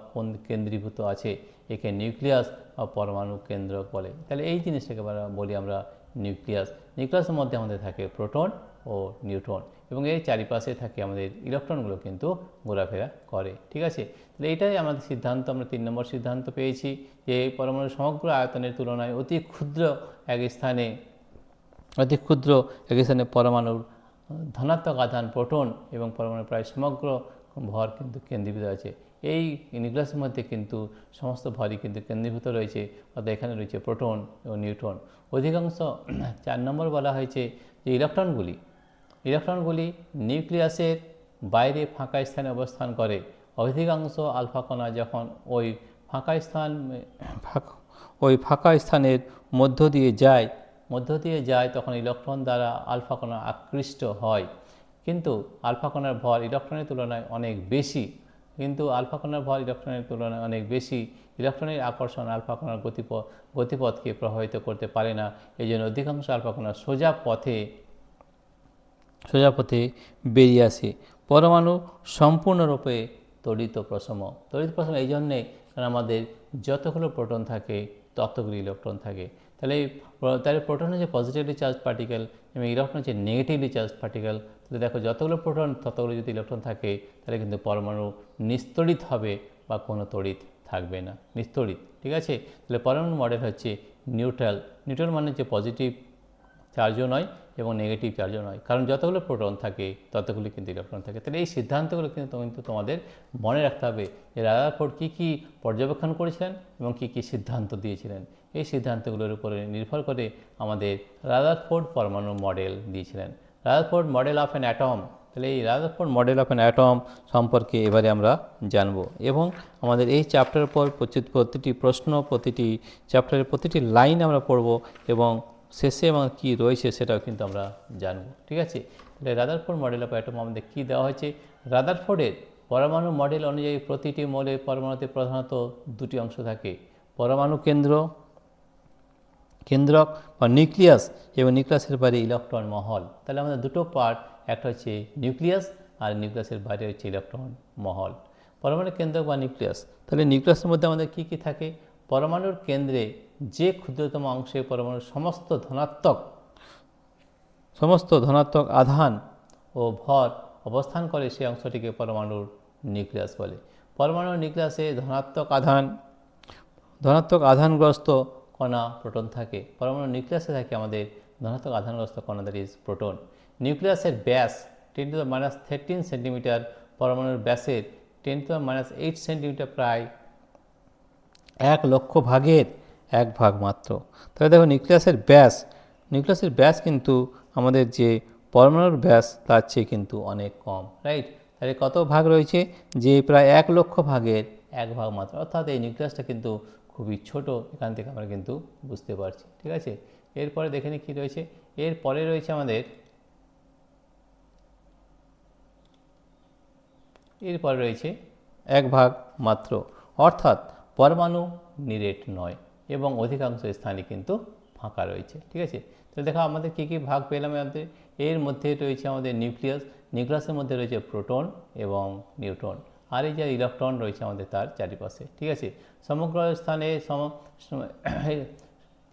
কেন্দ্রীভূত আছে। একে নিউক্লিয়াস বা পরমাণু কেন্দ্রক বলে। তাহলে এই জিনিসটাকে বলি আমরা নিউক্লিয়াস। নিউক্লিয়াসের মধ্যে আমাদের থাকে প্রোটন ও নিউট্রন এবং এর চারিপাশে থাকে আমাদের ইলেকট্রনগুলো কিন্তু ঘোরাফেরা করে। ঠিক আছে, তাহলে এইটাই আমাদের সিদ্ধান্ত। আমরা 3 নম্বর সিদ্ধান্ত পেয়েছি যে পরমাণুর সমগ্র আয়তনের তুলনায় অতি ক্ষুদ্র এক স্থানে পরমাণুর ধনাত্মক আধান প্রোটন এবং পরমাণুর প্রায় সমগ্র ভর কিন্তু কেন্দ্রীভূত আছে। এই নিউক্লিয়াসের মধ্যে কিন্তু সমস্ত ভরই কিন্তু কেন্দ্রীভূত রয়েছে, অর্থাৎ এখানে রয়েছে প্রোটন এবং নিউট্রন। অধিকাংশ 4 নম্বর বলা হয়েছে যে ইলেকট্রনগুলি নিউক্লিয়াসের বাইরে ফাঁকা স্থানে অবস্থান করে। অধিকাংশ আলফা কণা যখন ওই ফাঁকা স্থানের মধ্য দিয়ে যায় তখন ইলেকট্রন দ্বারা আলফা কণা আকৃষ্ট হয়। কিন্তু আলফা কণার ভর ইলেকট্রনের তুলনায় অনেক বেশি। ইলেকট্রনের আকর্ষণ আলফা কণার গতিপথকে প্রভাবিত করতে পারে না। এই জন্য অধিকাংশ আলফা কণা সোজা পথে বেরিয়ে আসে। পরমাণু সম্পূর্ণরূপে তড়িৎ প্রসম এই জন্যে, কারণ আমাদের যতগুলো প্রোটন থাকে ততগুলো ইলেকট্রন থাকে। তাহলে প্রোটন হচ্ছে পজিটিভলি চার্জ পার্টিকেল এবং ইলেকট্রন হচ্ছে নেগেটিভলি চার্জ পার্টিকেল। তাহলে দেখো যতগুলো প্রোটন ততগুলো যদি ইলেকট্রন থাকে তাহলে কিন্তু পরমাণু নিস্তড়িত হবে বা কোনো তড়িৎ থাকবে না, নিস্তড়িত। ঠিক আছে, তাহলে পরমাণু মডেল হচ্ছে নিউট্রাল মানে হচ্ছে পজিটিভ চার্জও নয় এবং নেগেটিভ চার্জও নয়, কারণ যতগুলো প্রোটন থাকে ততগুলো কিন্তু ইলেকট্রন থাকে। তাহলে এই সিদ্ধান্তগুলো কিন্তু তোমাদের মনে রাখতে হবে যে রাদারফোর্ড কী পর্যবেক্ষণ করেছিলেন এবং কী সিদ্ধান্ত দিয়েছিলেন। এই সিদ্ধান্তগুলোর উপরে নির্ভর করে আমাদের রাদারফোর্ড পরমাণু মডেল দিয়েছিলেন। Rutherford model of an atom. তাহলে এই Rutherford model of an atom সম্পর্কে এবারে আমরা জানব এবং আমাদের এই চ্যাপ্টারের পর প্রতিটি প্রশ্ন, প্রতিটি চ্যাপ্টারের প্রতিটি লাইন আমরা পড়ব এবং শেষে আমার কী রয়েছে সেটাও কিন্তু আমরা জানব। ঠিক আছে, তাহলে রাদারফোর্ড মডেল অফ অ্যাটম আমাদের কী দেওয়া হয়েছে। রাদারফোর্ডের পরমাণু মডেল অনুযায়ী প্রতিটি মৌলের পরমাণুতে প্রধানত 2টি অংশ থাকে, পরমাণু কেন্দ্রক বা নিউক্লিয়াস এবং নিউক্লিয়াসের বাইরে ইলেকট্রন মহল। তাহলে আমাদের দুটো পার্ট, একটা হচ্ছে নিউক্লিয়াস আর নিউক্লিয়াসের বাইরে হচ্ছে ইলেকট্রন মহল। পরমাণু কেন্দ্রক বা নিউক্লিয়াস, তাহলে নিউক্লিয়াসের মধ্যে আমাদের কী থাকে। পরমাণুর কেন্দ্রে যে ক্ষুদ্রতম অংশে পরমাণুর সমস্ত ধনাত্মক আধান ও ভর অবস্থান করে সেই অংশটিকে পরমাণুর নিউক্লিয়াস বলে। পরমাণুর নিউক্লিয়াসে ধনাত্মক আধানগ্রস্ত কণা প্রোটন থাকে। পরমাণুর নিউক্লিয়াসে থাকে আমাদের ধনাত্মক আধানগ্রস্ত কণা, দ্যাট ইজ প্রোটন। নিউক্লিয়াসের ব্যাস 10⁻13 সেন্টিমিটার, পরমাণুর ব্যাসের 10⁻8 সেন্টিমিটার, প্রায় 1 লক্ষ ভাগের 1 ভাগ মাত্র। তাহলে দেখো নিউক্লিয়াসের ব্যাস কিন্তু আমাদের যে পরমাণুর ব্যাস তার চেয়ে কিন্তু অনেক কম, রাইট। তাহলে কত ভাগ রয়েছে, যে প্রায় 1 লক্ষ ভাগের 1 ভাগ মাত্র, অর্থাৎ এই নিউক্লিয়াসটা কিন্তু খুবই ছোট। এখান থেকে আমরা কিন্তু বুঝতে পারছি। ঠিক আছে, এরপরে দেখে নিই কী রয়েছে। এরপরে রয়েছে আমাদের 1 ভাগ মাত্র, অর্থাৎ পরমাণু নিরেট নয় এবং অধিকাংশ স্থানে কিন্তু ফাঁকা রয়েছে। ঠিক আছে, তাহলে দেখো আমাদের কী ভাগ পেলাম। এর মধ্যে রয়েছে আমাদের নিউক্লিয়াসের মধ্যে রয়েছে প্রোটন এবং নিউট্রন, আর এই যে ইলেকট্রন রয়েছে আমাদের তার চারিপাশে। ঠিক আছে,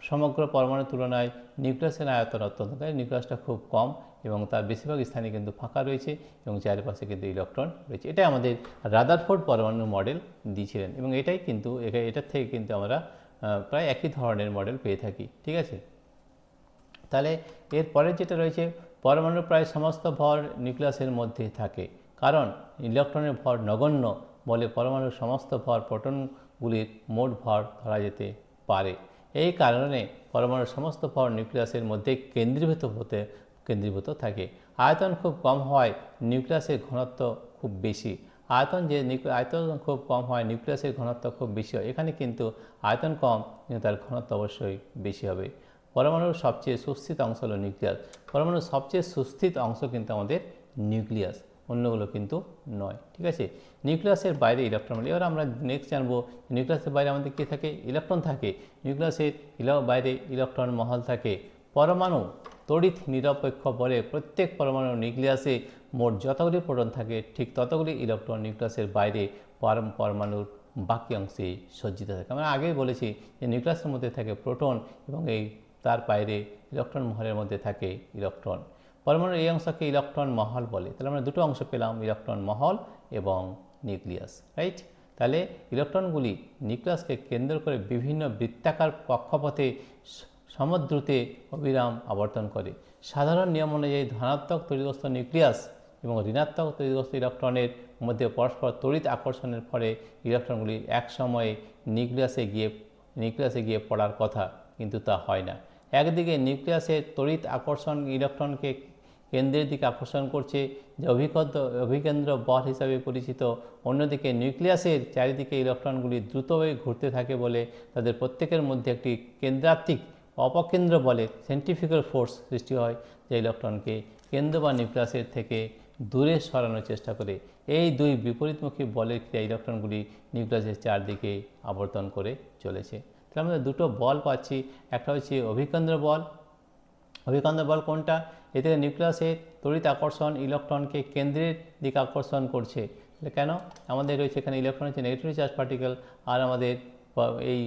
সমগ্র পরমাণুর তুলনায় নিউক্লিয়াসের আয়তন অত্যন্ত, তাই নিউক্লিয়াসটা খুব কম এবং তার বেশিরভাগ স্থানে কিন্তু ফাঁকা রয়েছে এবং চারিপাশে কিন্তু ইলেকট্রন রয়েছে। এটাই আমাদের রাদারফোর্ড পরমাণু মডেল দিয়েছিলেন এবং এটার থেকে কিন্তু আমরা প্রায় একই ধরনের মডেল পেয়ে থাকি। ঠিক আছে, তাহলে এরপরের যেটা রয়েছে, পরমাণুর প্রায় সমস্ত ভর নিউক্লিয়াসের মধ্যে থাকে, কারণ ইলেকট্রনের ভর নগণ্য বলে পরমাণুর সমস্ত ভর প্রোটনগুলির মোট ভর ধরা যেতে পারে। এই কারণে পরমাণুর সমস্ত ভর নিউক্লিয়াসের মধ্যে কেন্দ্রীভূত থাকে। আয়তন খুব কম হওয়ায় নিউক্লিয়াসের ঘনত্ব খুব বেশি, আয়তন খুব কম হয়, নিউক্লিয়াসের ঘনত্ব খুব বেশি হয়। এখানে কিন্তু আয়তন কম কিন্তু তার ঘনত্ব অবশ্যই বেশি হবে। পরমাণুর সবচেয়ে সুস্থিত অংশ হলো নিউক্লিয়াস। পরমাণুর সবচেয়ে সুস্থিত অংশ কিন্তু আমাদের নিউক্লিয়াস, অন্যগুলো কিন্তু নয়। ঠিক আছে, নিউক্লিয়াসের বাইরে ইলেকট্রন বলে। এবার আমরা নেক্সট জানবো নিউক্লিয়াসের বাইরে আমাদের কী থাকে, ইলেকট্রন থাকে। নিউক্লিয়াসের বাইরে ইলেকট্রন মহল থাকে। পরমাণু তড়িৎ নিরপেক্ষ বলে প্রত্যেক পরমাণু নিউক্লিয়াসে মোট যতগুলি প্রোটন থাকে ঠিক ততগুলি ইলেকট্রন নিউক্লিয়াসের বাইরে পরমাণুর বাকি অংশে সজ্জিত থাকে। আমরা আগেই বলেছি যে নিউক্লিয়াসের মধ্যে থাকে প্রোটন এবং তার বাইরে ইলেকট্রন মহলের মধ্যে থাকে ইলেকট্রন। পরমাণুর এই অংশকে ইলেকট্রন মহল বলে। তাহলে আমরা দুটো অংশ পেলাম, ইলেকট্রন মহল এবং নিউক্লিয়াস, রাইট। তাহলে ইলেকট্রনগুলি নিউক্লিয়াসকে কেন্দ্র করে বিভিন্ন বৃত্তাকার কক্ষপথে সমদ্রুতে অবিরাম আবর্তন করে। সাধারণ নিয়ম অনুযায়ী ধনাত্মক তড়িৎগ্রস্ত নিউক্লিয়াস এবং ঋণাত্মক তড়িৎগ্রস্ত ইলেকট্রনের মধ্যে পরস্পর তড়িৎ আকর্ষণের ফলে ইলেকট্রনগুলি এক সময়ে নিউক্লিয়াসে গিয়ে পড়ার কথা, কিন্তু তা হয় না। একদিকে নিউক্লিয়াসের তড়িৎ আকর্ষণ ইলেকট্রনকে কেন্দ্রের দিকে আকর্ষণ করছে, যা অভিকেন্দ্র বল হিসাবে পরিচিত। অন্যদিকে নিউক্লিয়াসের চারিদিকে ইলেকট্রনগুলি দ্রুতভাবে ঘুরতে থাকে বলে তাদের প্রত্যেকের মধ্যে একটি কেন্দ্রাত্মিক অপকেন্দ্র বলে সেন্ট্রিফিউগাল ফোর্স সৃষ্টি হয়, যা ইলেকট্রনকে কেন্দ্র বা নিউক্লিয়াসের থেকে দূরে সরানোর চেষ্টা করে। এই দুই বিপরীতমুখী বলের ক্রিয়া ইলেকট্রনগুলি নিউক্লিয়াসের চারদিকে আবর্তন করে চলেছে। তাহলে আমরা দুটো বল পাচ্ছি, একটা হচ্ছে অভিকেন্দ্র বল। অভিকেন্দ্র বল কোনটা? এতে নিউক্লিয়াসের তড়িৎ আকর্ষণ ইলেকট্রনকে কেন্দ্রের দিকে আকর্ষণ করছে। কেন? আমাদের রয়েছে এখানে ইলেকট্রন হচ্ছে নেগেটিভ চার্জ পার্টিকেল, আর আমাদের এই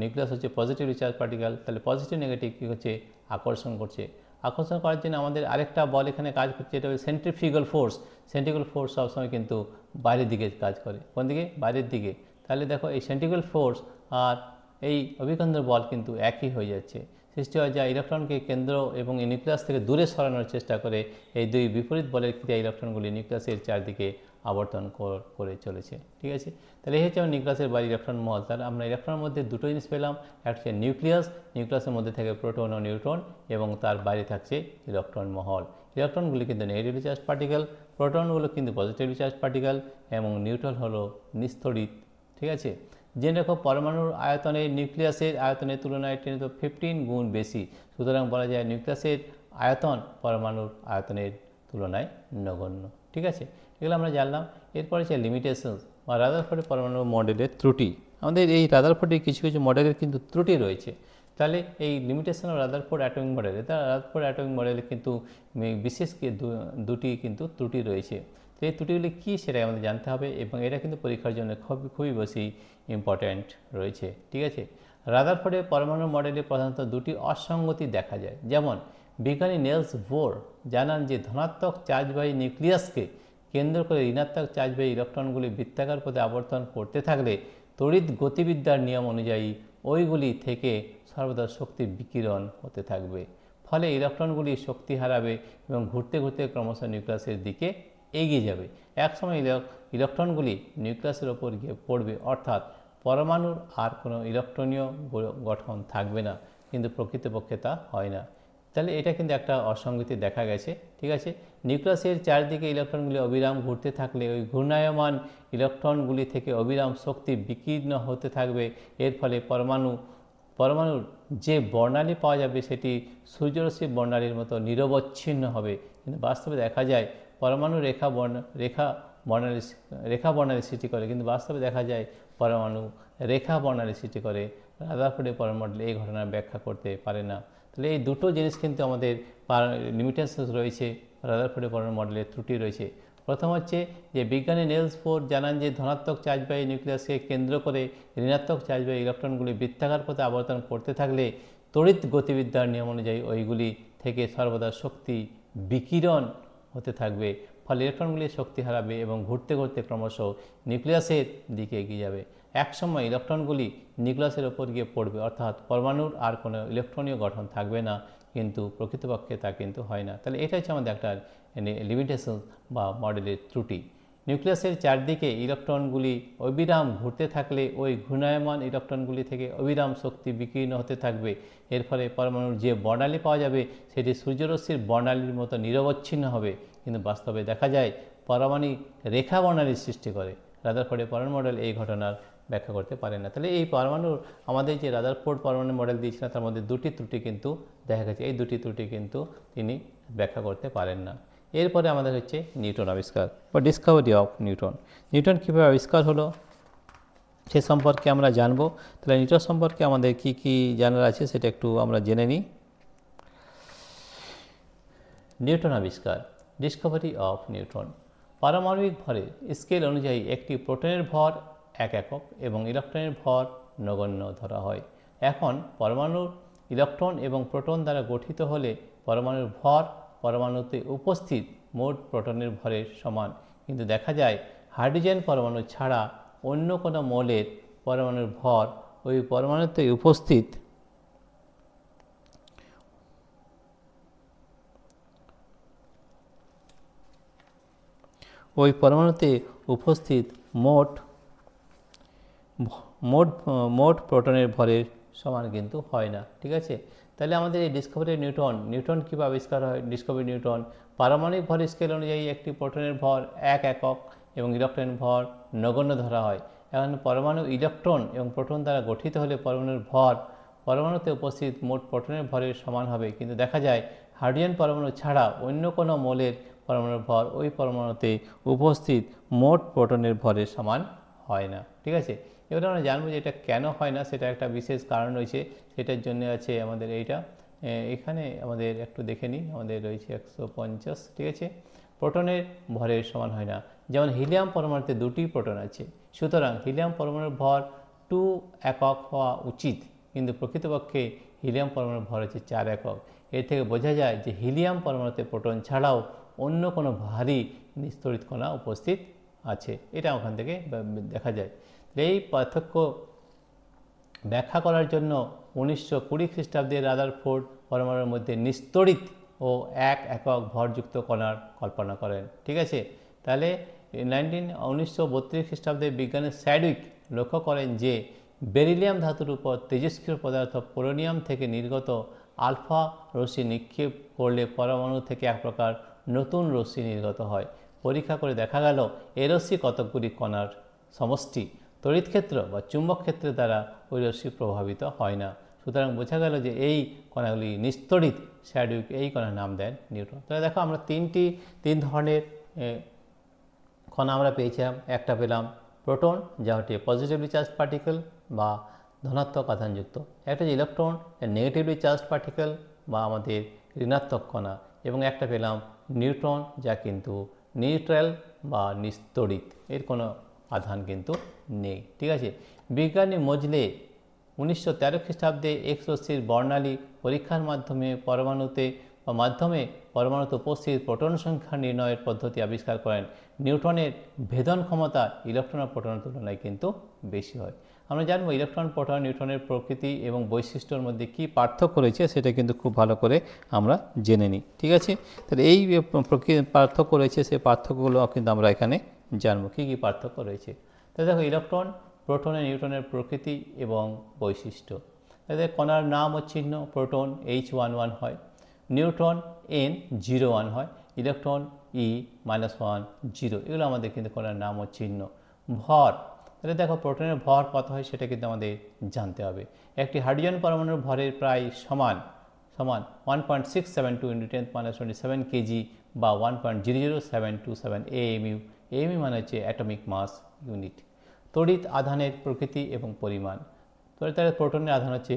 নিউক্লিয়াস হচ্ছে পজিটিভ চার্জ পার্টিকেল। তাহলে পজিটিভ নেগেটিভ কী হচ্ছে, আকর্ষণ করছে। আকর্ষণ করার জন্য আমাদের আরেকটা বল এখানে কাজ করছে, এটা হচ্ছে সেন্ট্রিফিউগাল ফোর্স। সেন্ট্রিফিউগাল ফোর্স সবসময় কিন্তু বাইরের দিকে কাজ করে। কোন দিকে? বাইরের দিকে। তাহলে দেখো এই সেন্ট্রিফিউগাল ফোর্স আর এই অভিকেন্দ্র বল কিন্তু একই হয়ে যাচ্ছে, সৃষ্টি হয়, যা ইলেকট্রনকে কেন্দ্র এবং নিউক্লিয়াস থেকে দূরে সরানোর চেষ্টা করে। এই দুই বিপরীত বলের ক্রিয়া ইলেকট্রনগুলি নিউক্লিয়াসের চারদিকে আবর্তন করে চলেছে। ঠিক আছে, তাহলে এই হচ্ছে আমার নিউক্লিয়াসের বাইরে ইলেকট্রন মহল। তাহলে আমরা ইলেকট্রনের মধ্যে দুটো জিনিস পেলাম, একটা হচ্ছে নিউক্লিয়াস, নিউক্লিয়াসের মধ্যে থাকে প্রোটন ও নিউট্রন, এবং তার বাইরে থাকছে ইলেকট্রন মহল। ইলেকট্রনগুলি কিন্তু নেগেটিভলি চার্জ পার্টিকেল, প্রোটনগুলো কিন্তু পজিটিভলি চার্জ পার্টিকেল, এবং নিউট্রন হলো নিস্তড়িত। ঠিক আছে, জেনে রাখো পরমাণুর আয়তনে নিউক্লিয়াসের আয়তনের তুলনায় 10⁻15 গুণ বেশি। সুতরাং বলা যায় নিউক্লিয়াসের আয়তন পরমাণুর আয়তনের তুলনায় নগণ্য। ঠিক আছে, এগুলো আমরা জানলাম। এরপরে হচ্ছে লিমিটেশনস বা রাদারফোর্ড পরমাণু মডেলের ত্রুটি। আমাদের এই রাদারফোর্ডের কিছু কিছু মডেলের কিন্তু ত্রুটি রয়েছে। তাহলে এই limitation of Rutherford atomic model, এটা রাদারফোর্ড অ্যাটমিক মডেলে কিন্তু বিশেষ দুটি কিন্তু ত্রুটি রয়েছে। তো এই ত্রুটিগুলি কী সেটাই আমাদের জানতে হবে, এবং এটা কিন্তু পরীক্ষার জন্য খুবই বেশি ইম্পর্ট্যান্ট রয়েছে। ঠিক আছে, রাদারফোর্ডের পরমাণু মডেলে প্রধানত দুটি অসঙ্গতি দেখা যায়। যেমন বিজ্ঞানী নেলস বোর জানান যে ধনাত্মক চার্জবাহী নিউক্লিয়াসকে কেন্দ্র করে ঋণাত্মক চার্জবাহী ইলেকট্রনগুলি বৃত্তাকার পথে আবর্তন করতে থাকলে তড়িৎ গতিবিদ্যার নিয়ম অনুযায়ী ওইগুলি থেকে সর্বদা শক্তি বিকিরণ হতে থাকবে। ফলে ইলেকট্রনগুলি শক্তি হারাবে এবং ঘুরতে ঘুরতে ক্রমশ নিউক্লিয়াসের দিকে এগিয়ে যাবে। একসময় ইলেকট্রনগুলি নিউক্লিয়াসের ওপর গিয়ে পড়বে, অর্থাৎ পরমাণুর আর কোনো ইলেকট্রনীয় গঠন থাকবে না, কিন্তু প্রকৃতপক্ষে তা হয় না। তাহলে এটা কিন্তু একটা অসঙ্গতি দেখা গেছে। ঠিক আছে, নিউক্লিয়াসের চারদিকে ইলেকট্রনগুলি অবিরাম ঘুরতে থাকলে ওই ঘূর্ণায়মান ইলেকট্রনগুলি থেকে অবিরাম শক্তি বিকীর্ণ হতে থাকবে। এর ফলে পরমাণুর যে বর্ণালী পাওয়া যাবে সেটি সূর্যরশ্মির বর্ণালীর মতো নিরবচ্ছিন্ন হবে। কিন্তু বাস্তবে দেখা যায় পরমাণু রেখা বর্ণালী সৃষ্টি করে, কিন্তু বাস্তবে দেখা যায় পরমাণু রেখা বর্ণালী সৃষ্টি করে। রাদারফোর্ডের পরমাণু মডেল এই ঘটনা ব্যাখ্যা করতে পারে না। তাহলে এই দুটো জিনিস কিন্তু আমাদের লিমিটেশনস রয়েছে, রাদারফোর্ডের পরমাণু মডেলের ত্রুটি রয়েছে। প্রথম হচ্ছে যে বিজ্ঞানী নেলস বোর জানান যে ধনাত্মক চার্জবাহী নিউক্লিয়াসকে কেন্দ্র করে ঋণাত্মক চার্জবাহী ইলেকট্রনগুলি বৃত্তাকার পথে আবর্তন করতে থাকলে তড়িৎ গতিবিদ্যার নিয়ম অনুযায়ী ওইগুলি থেকে সর্বদা শক্তি বিকিরণ হতে থাকবে। ফলে ইলেকট্রনগুলি শক্তি হারাবে এবং ঘুরতে ঘুরতে ক্রমশ নিউক্লিয়াসের দিকে এগিয়ে যাবে। একসময় ইলেকট্রনগুলি নিউক্লিয়াসের ওপর গিয়ে পড়বে, অর্থাৎ পরমাণুর আর কোনো ইলেকট্রনীয় গঠন থাকবে না, কিন্তু প্রকৃতপক্ষে তা কিন্তু হয় না। তাহলে এটা হচ্ছে আমাদের একটা লিমিটেশন বা মডেলের ত্রুটি। নিউক্লিয়াসের চারদিকে ইলেকট্রনগুলি অবিরাম ঘুরতে থাকলে ওই ঘূর্ণায়মান ইলেকট্রনগুলি থেকে অবিরাম শক্তি বিকীর্ণ হতে থাকবে। এর ফলে পরমাণুর যে বর্ণালী পাওয়া যাবে সেটি সূর্যরশ্মির বর্ণালীর মতো নিরবচ্ছিন্ন হবে। কিন্তু বাস্তবে দেখা যায় পারমাণবিক রেখা বর্ণালীর সৃষ্টি করে। রাদারফোর্ডের পরমাণু মডেল এই ঘটনার ব্যাখ্যা করতে পারে না। তাহলে এই পরমাণুর আমাদের যে রাদারফোর্ড পরমাণু মডেল দিয়েছিলেন তার মধ্যে দুটি ত্রুটি কিন্তু দেখা গেছে, এই দুটি ত্রুটি কিন্তু তিনি ব্যাখ্যা করতে পারেন না। এরপরে আমাদের হচ্ছে নিউটন আবিষ্কার বা ডিসকভারি অফ নিউটন। নিউটন কীভাবে আবিষ্কার হলো সে সম্পর্কে আমরা জানবো। তাহলে নিউটন সম্পর্কে আমাদের কি কি জানার আছে সেটা একটু আমরা জেনে নিই। নিউটন আবিষ্কার, ডিসকভারি অফ নিউটন। পারমাণবিক ভরের স্কেল অনুযায়ী একটি প্রোটনের ভর 1 একক এবং ইলেকট্রনের ভর নগণ্য ধরা হয়। এখন পরমাণুর ইলেকট্রন এবং প্রোটন দ্বারা গঠিত হলে পরমাণুর ভর পরমাণুতে উপস্থিত মোট প্রোটনের ভরের সমান, কিন্তু দেখা যায় হাইড্রোজেন পরমাণু ছাড়া অন্য কোনো মৌলের পরমাণুর ভর ওই পরমাণুতে উপস্থিত মোট প্রোটনের ভরের সমান কিন্তু হয় না। ঠিক আছে, তাহলে আমাদের এই ডিসকভারি নিউটন কীভাবে আবিষ্কার হয়? ডিসকভারি নিউটন পারমাণবিক ভর স্কেল অনুযায়ী একটি প্রোটনের ভর 1 একক এবং ইলেকট্রনের ভর নগণ্য ধরা হয়। এখন পরমাণু ইলেকট্রন এবং প্রোটন দ্বারা গঠিত হলে পরমাণুর ভর পরমাণুতে উপস্থিত মোট প্রোটনের ভরের সমান হবে, কিন্তু দেখা যায় হাইড্রোজেন পরমাণু ছাড়া অন্য কোনো মৌলের পরমাণুর ভর ওই পরমাণুতে উপস্থিত মোট প্রোটনের ভরের সমান হয় না। ঠিক আছে, এবার আমরা জানবো যে এটা কেন হয় না, সেটা একটা বিশেষ কারণ রয়েছে। সেটার জন্য আছে আমাদের এইটা, এখানে আমাদের একটু দেখে নিই, আমাদের রয়েছে 150। ঠিক আছে, প্রোটনের ভরের সমান হয় না। যেমন হিলিয়াম পরমাণুতে 2টি প্রোটন আছে, সুতরাং হিলিয়াম পরমাণুর ভর 2 একক হওয়া উচিত, কিন্তু প্রকৃতপক্ষে হিলিয়াম পরমাণুর ভর হচ্ছে 4 একক। এর থেকে বোঝা যায় যে হিলিয়াম পরমাণুতে প্রোটন ছাড়াও অন্য কোনো ভারী নিস্তড়িত কণা উপস্থিত আছে, এটা ওখান থেকে দেখা যায়। এই পার্থক্য ব্যাখ্যা করার জন্য 1920 খ্রিস্টাব্দে রাদারফোর্ড পরমাণুর মধ্যে নিস্তড়িত ও 1 একক ভরযুক্ত কণার কল্পনা করেন। ঠিক আছে, তাহলে 1932 খ্রিস্টাব্দে বিজ্ঞানী স্যাডউইক লক্ষ্য করেন যে বেরিলিয়াম ধাতুর উপর তেজস্ক্রিয় পদার্থ পোলোনিয়াম থেকে নির্গত আলফা রশ্মি নিক্ষেপ করলে পরমাণু থেকে এক প্রকার নতুন রশ্মি নির্গত হয়। পরীক্ষা করে দেখা গেল এ রশ্মি কতকগুলি কণার সমষ্টি। তড়িৎ ক্ষেত্র বা চুম্বক ক্ষেত্রের দ্বারা ওই রশ্মি প্রভাবিত হয় না, সুতরাং বোঝা গেল যে এই কণাগুলি নিস্তড়িত। স্যাডউইক এই কণার নাম দেন নিউটন। তাহলে দেখো আমরা তিন ধরনের কণা আমরা পেয়েছিলাম। একটা পেলাম প্রোটন, যা হচ্ছে পজিটিভলি চার্জ পার্টিকেল বা ধনাত্মক আধানযুক্ত। একটা হচ্ছে ইলেকট্রন, নেগেটিভলি চার্জ পার্টিকেল বা আমাদের ঋণাত্মক কণা। এবং একটা পেলাম নিউট্রন, যা কিন্তু নিউট্রাল বা নিস্তড়িত, এর কোনো আধান কিন্তু নেই। ঠিক আছে, বিজ্ঞানী মজলে 1913 খ্রিস্টাব্দে এক্স রশ্মির বর্ণালী পরীক্ষার মাধ্যমে পরমাণুতে উপস্থিত প্রোটন সংখ্যা নির্ণয়ের পদ্ধতি আবিষ্কার করেন। নিউটনের ভেদন ক্ষমতা ইলেকট্রন ও প্রোটনের তুলনায় কিন্তু বেশি হয়। আমরা জানবো ইলেকট্রন, প্রোটন, নিউটনের প্রকৃতি এবং বৈশিষ্ট্যের মধ্যে কি পার্থক্য রয়েছে সেটা কিন্তু খুব ভালো করে আমরা জেনে নিই। ঠিক আছে, তাহলে এই পার্থক্য রয়েছে, সেই পার্থক্যগুলো কিন্তু আমরা এখানে জানবো কী কী পার্থক্য রয়েছে। তাহলে দেখো ইলেকট্রন, প্রোটনের, নিউটনের প্রকৃতি এবং বৈশিষ্ট্য। তাহলে কণার নাম ও চিহ্ন, প্রোটন H11 হয়, নিউট্রন N01 হয়, ইলেকট্রন E-1 0। এগুলো আমাদের কিন্তু কণার নাম ও চিহ্ন। ভর, তাহলে দেখো প্রোটনের ভর কত হয় সেটা কিন্তু আমাদের জানতে হবে। একটি হাইড্রোজেন পরমাণুর ভরের প্রায় সমান 1.672 × 10⁻27 কেজি বা 1.00727 AMU। AMU মানে হচ্ছে অ্যাটমিক মাস ইউনিট। তড়িৎ আধানের প্রকৃতি এবং পরিমাণ। তাহলে প্রোটনের আধান হচ্ছে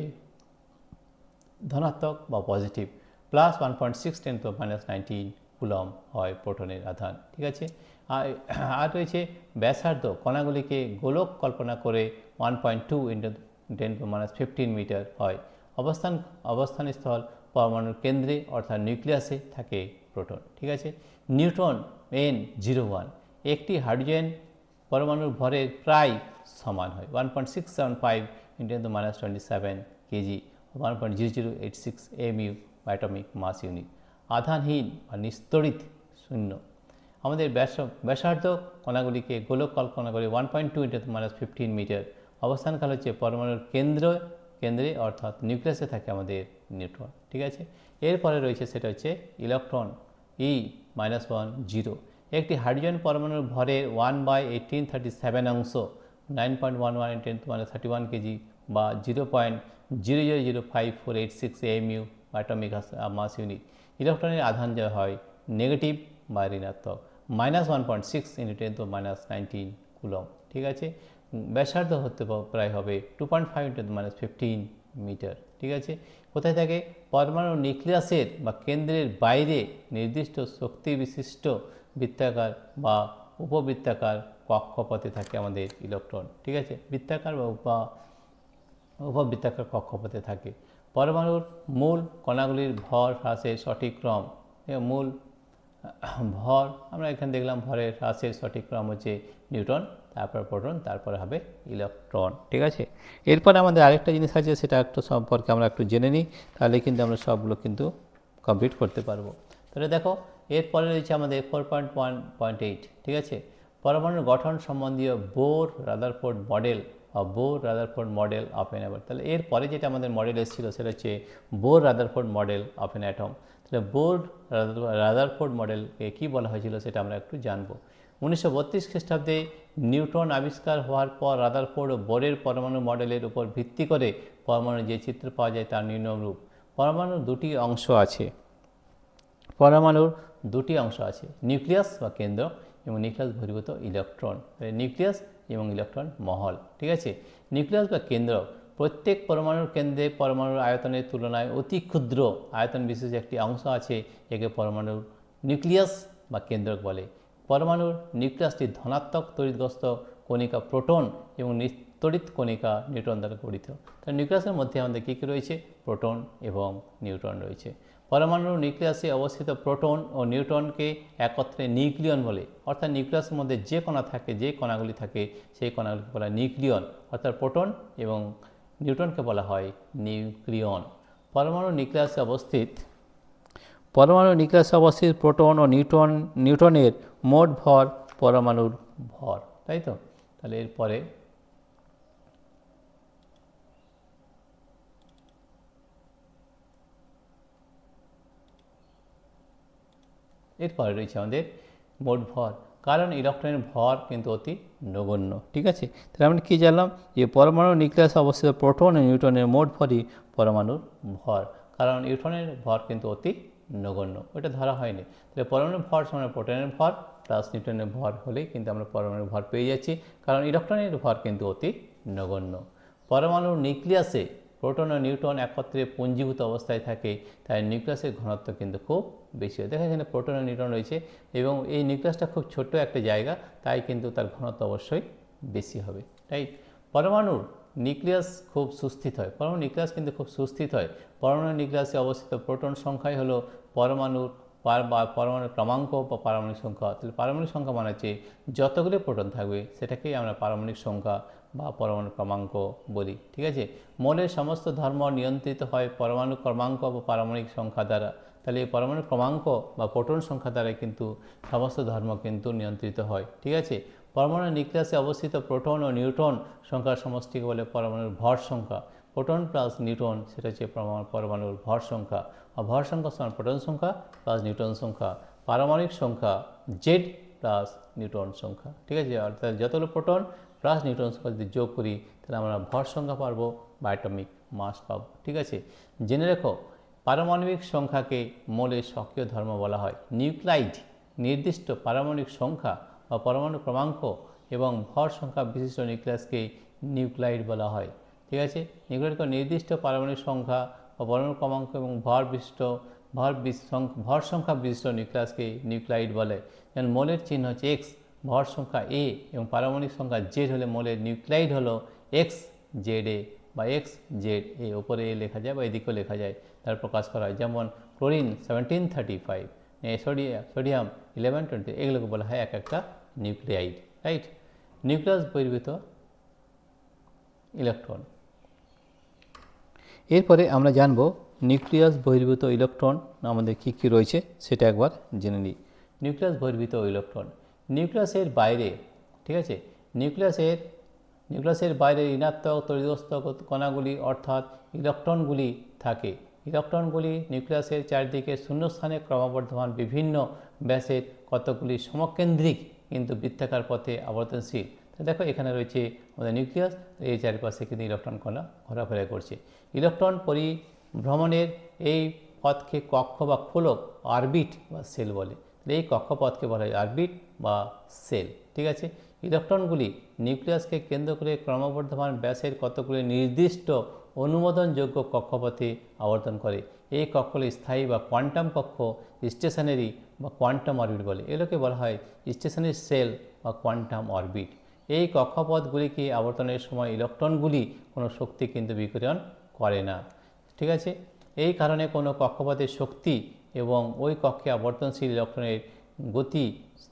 ধনাত্মক বা পজিটিভ, প্লাস 1.6 × 10⁻19 কুলম হয় প্রোটনের আধান। ঠিক আছে, আর রয়েছে ব্যাসার্ধ, কণাগুলিকে গোলক কল্পনা করে 1.2 × 10⁻15 মিটার হয়। অবস্থান স্থল পরমাণুর কেন্দ্রে অর্থাৎ নিউক্লিয়াসে থাকে প্রোটন। ঠিক আছে, নিউট্রন N01 একটি হাইড্রোজেন পরমাণুর ভরের প্রায় সমান হয় 1.675 × 10⁻27 KG 1.0086 AMU atomic mass unit. আধানহীন বা নিস্তড়িত শূন্য, আমাদের ব্যাসার্ধ কণাগুলিকে গোলক কল্পনা করে 1.2 × 10⁻15 মিটার। অবস্থানকাল হচ্ছে পরমাণুর কেন্দ্রে অর্থাৎ নিউক্লিয়াসে থাকে আমাদের নিউট্রন। ঠিক আছে, এরপরে রয়েছে সেটা হচ্ছে ইলেকট্রন E-1 0। একটি হাইড্রোজেন পরমাণুর ভরের 1/1837 অংশ 9.11 × 10⁻31 কেজি বা 0.000548 AMU অ্যাটমিক মাস ইউনিট। ইলেকট্রনের আধান যা হয় নেগেটিভ বা ঋণাত্মক -1.6 × 10⁻19 কুলম। ঠিক আছে, ব্যাসার্ধ হতে প্রায় হবে 2.5 × 10⁻15 মিটার। ঠিক আছে, কোথায় থাকে? পরমাণু নিউক্লিয়াসের বা কেন্দ্রের বাইরে নির্দিষ্ট শক্তি বিশিষ্ট বৃত্তাকার বা উপবৃত্তাকার কক্ষপথে থাকে আমাদের ইলেকট্রন। ঠিক আছে, বৃত্তাকার বা উপবৃত্তাকার কক্ষপথে থাকে। পরমাণুর মূল কণাগুলির ভর হ্রাসের সঠিক ক্রম, মূল ভর আমরা এখানে দেখলাম ভরের হ্রাসের সঠিক ক্রম হচ্ছে নিউটন, তারপর প্রোটন, তারপরে হবে ইলেকট্রন। ঠিক আছে, এরপরে আমাদের আরেকটা জিনিস আছে, সেটা একটু সম্পর্কে আমরা একটু জেনে নিই, তাহলে কিন্তু আমরা সবগুলো কিন্তু কমপ্লিট করতে পারবো। তাহলে দেখো, এরপরে রয়েছে আমাদের 4.1.8। ঠিক আছে, পরমাণুর গঠন সম্বন্ধীয় বোর রাদারফোর্ড মডেল বা Bohr Rutherford model of an atom. তাহলে এরপরে যেটা আমাদের মডেল এসেছিল সেটা হচ্ছে Bohr Rutherford model of an atom. তাহলে বোর রাদারফোর্ড মডেলকে কী বলা হয়েছিল সেটা আমরা একটু জানবো। 1932 খ্রিস্টাব্দে নিউটন আবিষ্কার হওয়ার পর রাদারফোর্ড ও বোরের পরমাণু মডেলের উপর ভিত্তি করে পরমাণুর যে চিত্র পাওয়া যায় তার নিম্নরূপ। পরমাণুর দুটি অংশ আছে, নিউক্লিয়াস বা কেন্দ্র এবং নিউক্লিয়াস বহির্ভূত ইলেকট্রন। নিউক্লিয়াস এবং ইলেকট্রন মহল। ঠিক আছে, নিউক্লিয়াস বা কেন্দ্র প্রত্যেক পরমাণুর কেন্দ্রে পরমাণুর আয়তনের তুলনায় অতি ক্ষুদ্র আয়তন বিশেষ একটি অংশ আছে, একে পরমাণুর নিউক্লিয়াস বা কেন্দ্রক বলে। পরমাণুর নিউক্লিয়াসটি ধনাত্মক তড়িৎগ্রস্ত কণিকা প্রোটন এবং তড়িৎ কণিকা নিউট্রন দ্বারা গঠিত। তার নিউক্লিয়াসের মধ্যে আমাদের কী কী রয়েছে? প্রোটন এবং নিউট্রন রয়েছে। পরমাণুর নিউক্লিয়াসে অবস্থিত প্রোটন ও নিউট্রনকে একত্রে নিউক্লিয়ন বলে। অর্থাৎ নিউক্লিয়াসের মধ্যে যে কণা থাকে, যে কণাগুলি থাকে, সেই কণাগুলিকে বলা হয় নিউক্লিয়ন। অর্থাৎ প্রোটন এবং নিউট্রনকে বলা হয় নিউক্লিয়ন। পরমাণুর নিউক্লিয়াসে অবস্থিত প্রোটন ও নিউট্রনের মোট ভর পরমাণুর ভর, তাই তো? তাহলে এরপরে রয়েছে আমাদের মোট ভর, কারণ ইলেকট্রনের ভর কিন্তু অতি নগণ্য। ঠিক আছে, তাহলে আমরা কী জানলাম? যে পরমাণুর নিউক্লিয়াসে অবস্থিত প্রোটন ও নিউট্রনের মোট ভরই পরমাণুর ভর, কারণ নিউট্রনের ভর কিন্তু অতি নগণ্য, ওটা ধরা হয়নি। তাহলে পরমাণুর ভর সমান প্রোটনের ভর প্লাস নিউট্রনের ভর হলেই কিন্তু আমরা পরমাণুর ভর পেয়ে যাচ্ছি, কারণ ইলেকট্রনের ভর কিন্তু অতি নগণ্য। পরমাণুর নিউক্লিয়াসে প্রোটন ও নিউট্রন একত্রে পুঞ্জীভূত অবস্থায় থাকে, তাই নিউক্লিয়াসের ঘনত্ব কিন্তু খুব বেশি হয়। দেখা এখানে প্রোটন ও নিউট্রন রয়েছে এবং এই নিউক্লিয়াসটা খুব ছোট্ট একটা জায়গা, তাই কিন্তু তার ঘনত্ব অবশ্যই বেশি হবে। তাই পরমাণুর নিউক্লিয়াস খুব সুস্থিত হয়, পরমাণুর নিউক্লিয়াস কিন্তু খুব সুস্থিত হয়। পরমাণুর নিউক্লিয়াসে অবস্থিত প্রোটন সংখ্যাই হলো পরমাণুর ক্রমাঙ্ক বা পারমাণবিক সংখ্যা। তাহলে পারমাণবিক সংখ্যা মানে হচ্ছে যতগুলো প্রোটন থাকবে সেটাকেই আমরা পারমাণবিক সংখ্যা বা পরমাণু ক্রমাঙ্ক বলি। ঠিক আছে, মৌলের সমস্ত ধর্ম নিয়ন্ত্রিত হয় পরমাণু ক্রমাঙ্ক বা পারমাণবিক সংখ্যা দ্বারা। তাহলে এই পরমাণু ক্রমাঙ্ক বা প্রোটন সংখ্যা দ্বারা কিন্তু সমস্ত ধর্ম কিন্তু নিয়ন্ত্রিত হয়। ঠিক আছে, পরমাণুর নিউক্লিয়াসে অবস্থিত প্রোটন ও নিউট্রন সংখ্যার সমষ্টিকে বলে পরমাণুর ভর সংখ্যা। প্রোটন প্লাস নিউট্রন সেটা হচ্ছে পরমাণুর ভর সংখ্যা, আর ভর সংখ্যা সমান প্রোটন সংখ্যা প্লাস নিউট্রন সংখ্যা, পারমাণবিক সংখ্যা জেড প্লাস নিউট্রন সংখ্যা। ঠিক আছে, অর্থাৎ যতগুলো প্রোটন প্লাস নিউট্রন সংখ্যা যদি যোগ করি তাহলে আমরা ভর সংখ্যা পাবো বা অ্যাটমিক মাস পাবো। ঠিক আছে, জেনে রেখো পারমাণবিক সংখ্যাকে মৌলের সক্রিয় ধর্ম বলা হয়। নিউক্লাইড নির্দিষ্ট পারমাণবিক সংখ্যা বা পরমাণু ক্রমাঙ্ক এবং ভর সংখ্যা বিশিষ্ট নিউক্লিয়াসকে নিউক্লাইড বলা হয়। ঠিক আছে, নিউক্লাইডকে নির্দিষ্ট পারমাণবিক সংখ্যা বা পরমাণু ক্রমাঙ্ক এবং ভর সংখ্যা বিশিষ্ট নিউক্লিয়াসকে নিউক্লাইড বলে। যেমন মৌলের চিহ্ন হচ্ছে এক্স, ভর সংখ্যা এ এবং পারমাণবিক সংখ্যা জেড হলে মৌলের নিউক্লাইড হলো এক্স জেড এ বা এক্স জেড এ। ওপরে এ লেখা যায় বা এদিকেও লেখা যায়, তার প্রকাশ করা হয়। যেমন ক্লোরিন 1735, সোডিয়াম 1120, এগুলোকে বলা হয় এক একটা নিউক্লিয়াইড। রাইট, নিউক্লিয়াস বহির্ভূত ইলেকট্রন। এরপরে আমরা জানব নিউক্লিয়াস বহির্ভূত ইলেকট্রন আমাদের কী কী রয়েছে সেটা একবার জেনে নিই। নিউক্লিয়াস বহির্ভূত ইলেকট্রন, নিউক্লিয়াসের বাইরে, ঠিক আছে, নিউক্লিয়াসের বাইরে ঋণাত্মক তড়িৎগ্রস্ত কণাগুলি অর্থাৎ ইলেকট্রনগুলি থাকে। ইলেকট্রনগুলি নিউক্লিয়াসের চারদিকে শূন্যস্থানে ক্রমবর্ধমান বিভিন্ন ব্যাসের কতগুলি সমকেন্দ্রিক কিন্তু বৃত্তাকার পথে আবর্তনশীল। তো দেখো এখানে রয়েছে আমাদের নিউক্লিয়াস, এই চারিপাশে কিন্তু ইলেকট্রন কণা ঘোরাফেরা করছে। ইলেকট্রন পরিভ্রমণের এই পথকে কক্ষ বা খোলক, অরবিট বা সেল বলে। এই কক্ষপথকে বলা হয় অরবিট বা সেল। ঠিক আছে, ইলেকট্রনগুলি নিউক্লিয়াসকে কেন্দ্র করে ক্রমবর্ধমান ব্যাসের কতগুলি নির্দিষ্ট অনুমোদনযোগ্য কক্ষপথে আবর্তন করে। এই কক্ষগুলি স্থায়ী বা কোয়ান্টাম কক্ষ, স্টেশনারি বা কোয়ান্টাম অরবিট বলে। এগুলোকে বলা হয় স্টেশনারি সেল বা কোয়ান্টাম অরবিট। এই কক্ষপথগুলিকে আবর্তনের সময় ইলেকট্রনগুলি কোনো শক্তি কিন্তু বিকিরণ করে না। ঠিক আছে, এই কারণে কোনো কক্ষপথের শক্তি এবং ওই কক্ষে আবর্তনশীল ইলেকট্রনের গতি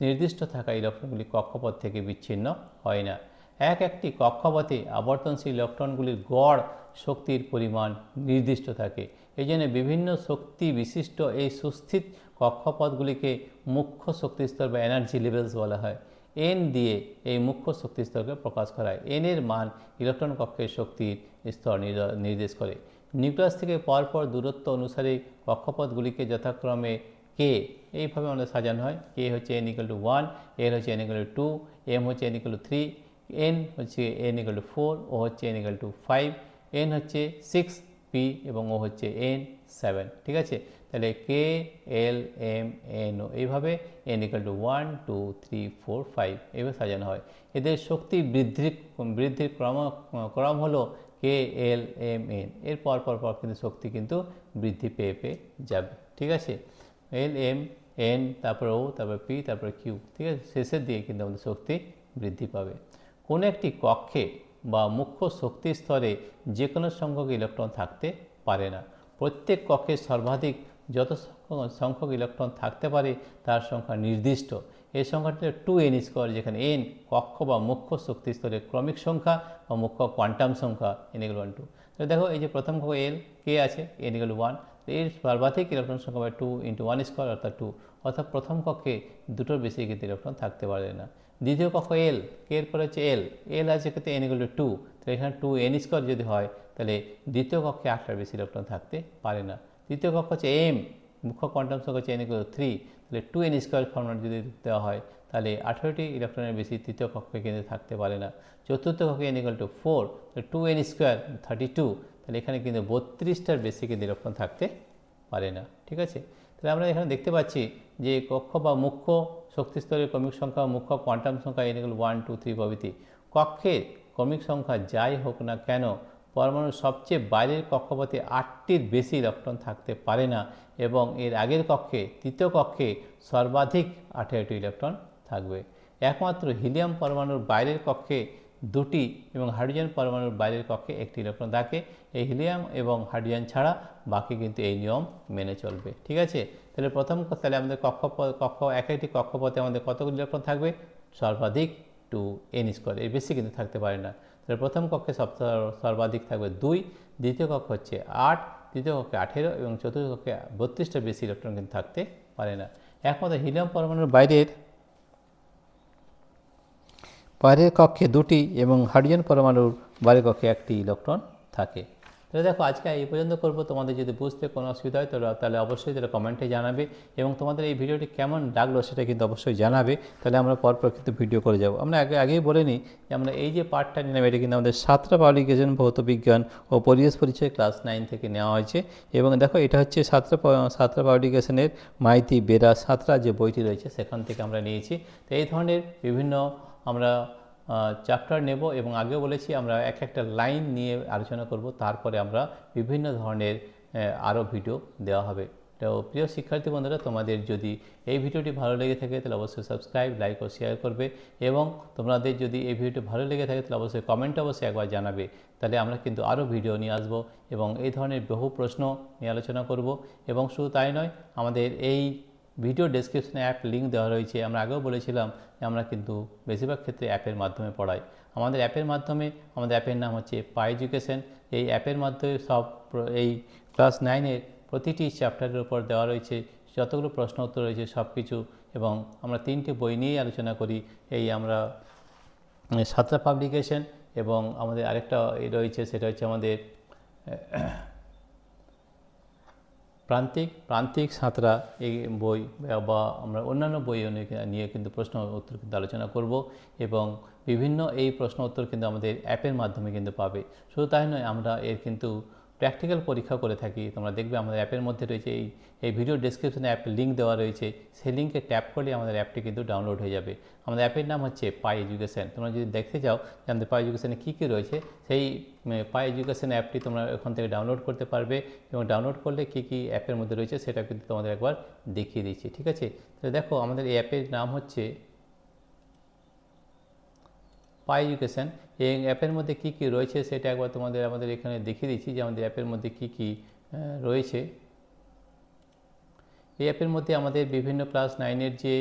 নির্দিষ্ট থাকা ইলেকট্রনগুলি কক্ষপথ থেকে বিচ্ছিন্ন হয় না। একটি কক্ষপথে আবর্তনশীল ইলেকট্রনগুলির গড় শক্তির পরিমাণ নির্দিষ্ট থাকে। এই জন্য বিভিন্ন শক্তি বিশিষ্ট এই সুস্থিত কক্ষপথগুলিকে মুখ্য শক্তিস্তর বা এনার্জি লেভেলস বলা হয়। এন দিয়ে এই মুখ্য শক্তিস্তরকে প্রকাশ করা হয়। এন এর মান ইলেকট্রন কক্ষের শক্তির স্তর নির্দেশ করে। নিউক্লিয়াস থেকে পরপর দূরত্ব অনুসারে কক্ষপথগুলিকে যথাক্রমে কে এইভাবে আমাদের সাজানো হয়। কে হচ্ছে n=1, এল হচ্ছে n=2, এম হচ্ছে n=3, এন হচ্ছে n=4, ও হচ্ছে n=5, এন হচ্ছে 6, পি এবং ও হচ্ছে n7। ঠিক আছে, তাহলে কে, এল, এম, এন ও এইভাবে n=1, 2, 3, 4, 5 এইভাবে সাজানো হয়। এদের শক্তি বৃদ্ধির ক্রম হলো কে, এল, এম, এন। এর পর কিন্তু শক্তি কিন্তু বৃদ্ধি পেয়ে যাবে। ঠিক আছে, এল, এম, এন, তারপর ও, তারপর পি, তারপর কিউ। ঠিক আছে, শেষের দিকে কিন্তু আমাদের শক্তি বৃদ্ধি পাবে। কোনো একটি কক্ষে বা মুখ্য শক্তি স্তরে যে কোনো সংখ্যক ইলেকট্রন থাকতে পারে না। প্রত্যেক কক্ষে সর্বাধিক যত সংখ্যক ইলেকট্রন থাকতে পারে তার সংখ্যা নির্দিষ্ট। এই সংখ্যাটি 2n², যেখানে n কক্ষ বা মুখ্য শক্তি স্তরের ক্রমিক সংখ্যা বা মুখ্য কোয়ান্টাম সংখ্যা n=1, 2। তো দেখো এই যে প্রথম কক্ষ এল, কে আছে, n=1, এর সর্বাধিক ইলেকট্রন সংখ্যা 2 × 1² অর্থাৎ 2, অর্থাৎ প্রথম কক্ষে দুটোর বেশি কিন্তু ইলেকট্রন থাকতে পারে না। দ্বিতীয় কক্ষ এল, কে এর পরে হচ্ছে এল আছে ক্ষেত্রে n=2, তাহলে এখানে 2n² যদি হয় তাহলে দ্বিতীয় কক্ষে 8টার বেশি ইলেকট্রন থাকতে পারে না। তৃতীয় কক্ষ হচ্ছে এম, মুখ্য কোয়ান্টাম সংখ্যা হচ্ছে n=3, তাহলে 2n² ফর্মুলা যদি দেওয়া হয় তাহলে 18টি ইলেকট্রনের বেশি তৃতীয় কক্ষে কিন্তু থাকতে পারে না। চতুর্থ কক্ষে n=4, তাহলে 2n² 32, তাহলে এখানে কিন্তু 32টার বেশি কিন্তু ইলেকট্রন থাকতে পারে না। ঠিক আছে, তাহলে আমরা এখানে দেখতে পাচ্ছি যে কক্ষ বা মুখ্য শক্তিস্তরের ক্রমিক সংখ্যা, মুখ্য কোয়ান্টাম সংখ্যা n=1, 2, 3 প্রভৃতি। কক্ষের ক্রমিক সংখ্যা যাই হোক না কেন, পরমাণুর সবচেয়ে বাইরের কক্ষপথে 8টির বেশি ইলেকট্রন থাকতে পারে না এবং এর আগের কক্ষে, তৃতীয় কক্ষে সর্বাধিক 18টি ইলেকট্রন থাকবে। একমাত্র হিলিয়াম পরমাণুর বাইরের কক্ষে 2টি এবং হাইড্রোজেন পরমাণুর বাইরের কক্ষে 1টি ইলেকট্রন থাকে। এই হিলিয়াম এবং হাইড্রোজেন ছাড়া বাকি কিন্তু এই নিয়ম মেনে চলবে। ঠিক আছে, তাহলে তাহলে আমাদের একটি কক্ষপথে আমাদের কতগুলি ইলেকট্রন থাকবে? সর্বাধিক 2n², এর বেশি কিন্তু থাকতে পারে না। তাহলে প্রথম কক্ষে সর্বাধিক থাকবে 2, দ্বিতীয় কক্ষ হচ্ছে 8, তৃতীয় কক্ষে 18 এবং চতুর্থ কক্ষে 32টার বেশি ইলেকট্রন কিন্তু থাকতে পারে না। একমাত্র হিলিয়াম পরমাণুর বাইরের কক্ষে 2টি এবং হাইড্রোজেন পরমাণুর বাইরের কক্ষে 1টি ইলেকট্রন থাকে। তাহলে দেখো আজকে এই পর্যন্ত করবো। তোমাদের যদি বুঝতে কোনো অসুবিধা হয় তাহলে অবশ্যই তাহলে কমেন্টে জানাবে এবং তোমাদের এই ভিডিওটি কেমন লাগলো সেটা কিন্তু অবশ্যই জানাবে। তাহলে আমরা পরপর কিন্তু ভিডিও করে যাব। আমরা আগেই বলে নিই যে আমরা এই যে পার্টটা নিলাম এটা কিন্তু আমাদের সাতরা পাবলিকেশন ভৌত বিজ্ঞান ও পরিবেশ পরিচয় ক্লাস 9 থেকে নেওয়া হয়েছে এবং দেখো এটা হচ্ছে সাতরা পাবলিকেশনের মাইতি বেরা সাতরা যে বইটি রয়েছে সেখান থেকে আমরা নিয়েছি। তো এই ধরনের বিভিন্ন আমরা চ্যাপ্টার নেব এবং আগেও বলেছি আমরা একটা লাইন নিয়ে আলোচনা করব, তারপরে আমরা বিভিন্ন ধরনের আরও ভিডিও দেওয়া হবে। তো প্রিয় শিক্ষার্থী বন্ধুরা, তোমাদের যদি এই ভিডিওটি ভালো লেগে থাকে তাহলে অবশ্যই সাবস্ক্রাইব, লাইক ও শেয়ার করবে এবং তোমাদের যদি এই ভিডিওটি ভালো লেগে থাকে তাহলে অবশ্যই কমেন্টে অবশ্যই একবার জানাবে। তাহলে আমরা কিন্তু আরও ভিডিও নিয়ে আসব এবং এই ধরনের বহু প্রশ্ন নিয়ে আলোচনা করব। এবং শুধু তাই নয়, আমাদের এই ভিডিও ডেসক্রিপশনে অ্যাপ লিঙ্ক দেওয়া রয়েছে। আমরা আগেও বলেছিলাম যে আমরা কিন্তু বেশিরভাগ ক্ষেত্রে অ্যাপের মাধ্যমে পড়াই। আমাদের অ্যাপের নাম হচ্ছে পাই এডুকেশন। এই অ্যাপের মাধ্যমে এই ক্লাস 9-এর প্রতিটি চ্যাপ্টারের উপর দেওয়া রয়েছে যতগুলো প্রশ্ন উত্তর রয়েছে সব কিছু, এবং আমরা 3টি বই নিয়েই আলোচনা করি। এই আমরা সাতরা পাবলিকেশন এবং আমাদের আরেকটা রয়েছে, সেটা হচ্ছে আমাদের প্রান্তিক সাঁতরা এই বই বা আমরা অন্যান্য বই নিয়ে কিন্তু প্রশ্ন উত্তর কিন্তু আলোচনা করব এবং বিভিন্ন এই প্রশ্ন উত্তর কিন্তু আমাদের অ্যাপের মাধ্যমে কিন্তু পাবে। শুধু তাই নয়, আমরা এর কিন্তু প্র্যাকটিক্যাল পরীক্ষা করে থাকি। তোমরা দেখবে আমাদের অ্যাপের মধ্যে রয়েছে এই ভিডিও ডেসক্রিপশনে অ্যাপের লিঙ্ক দেওয়া রয়েছে, সেই লিঙ্কে ট্যাপ করলে আমাদের অ্যাপটি কিন্তু ডাউনলোড হয়ে যাবে। আমাদের অ্যাপের নাম হচ্ছে পাই এডুকেশন। তোমরা যদি দেখতে চাও যে আমাদের পাই এডুকেশনে কী কী রয়েছে, সেই পাই এডুকেশন অ্যাপটি তোমরা ওখান থেকে ডাউনলোড করতে পারবে এবং ডাউনলোড করলে কী কী অ্যাপের মধ্যে রয়েছে সেটা কিন্তু তোমাদের একবার দেখিয়ে দিচ্ছি। ঠিক আছে, তাহলে দেখো আমাদের এই অ্যাপের নাম হচ্ছে পাই এডুকেশন। এই অ্যাপের মধ্যে কী কী রয়েছে সেটা একবার আমাদের এখানে দেখিয়ে দিচ্ছি যে আমাদের অ্যাপের মধ্যে কী কী রয়েছে। এই অ্যাপের মধ্যে আমাদের বিভিন্ন ক্লাস 9-এর যে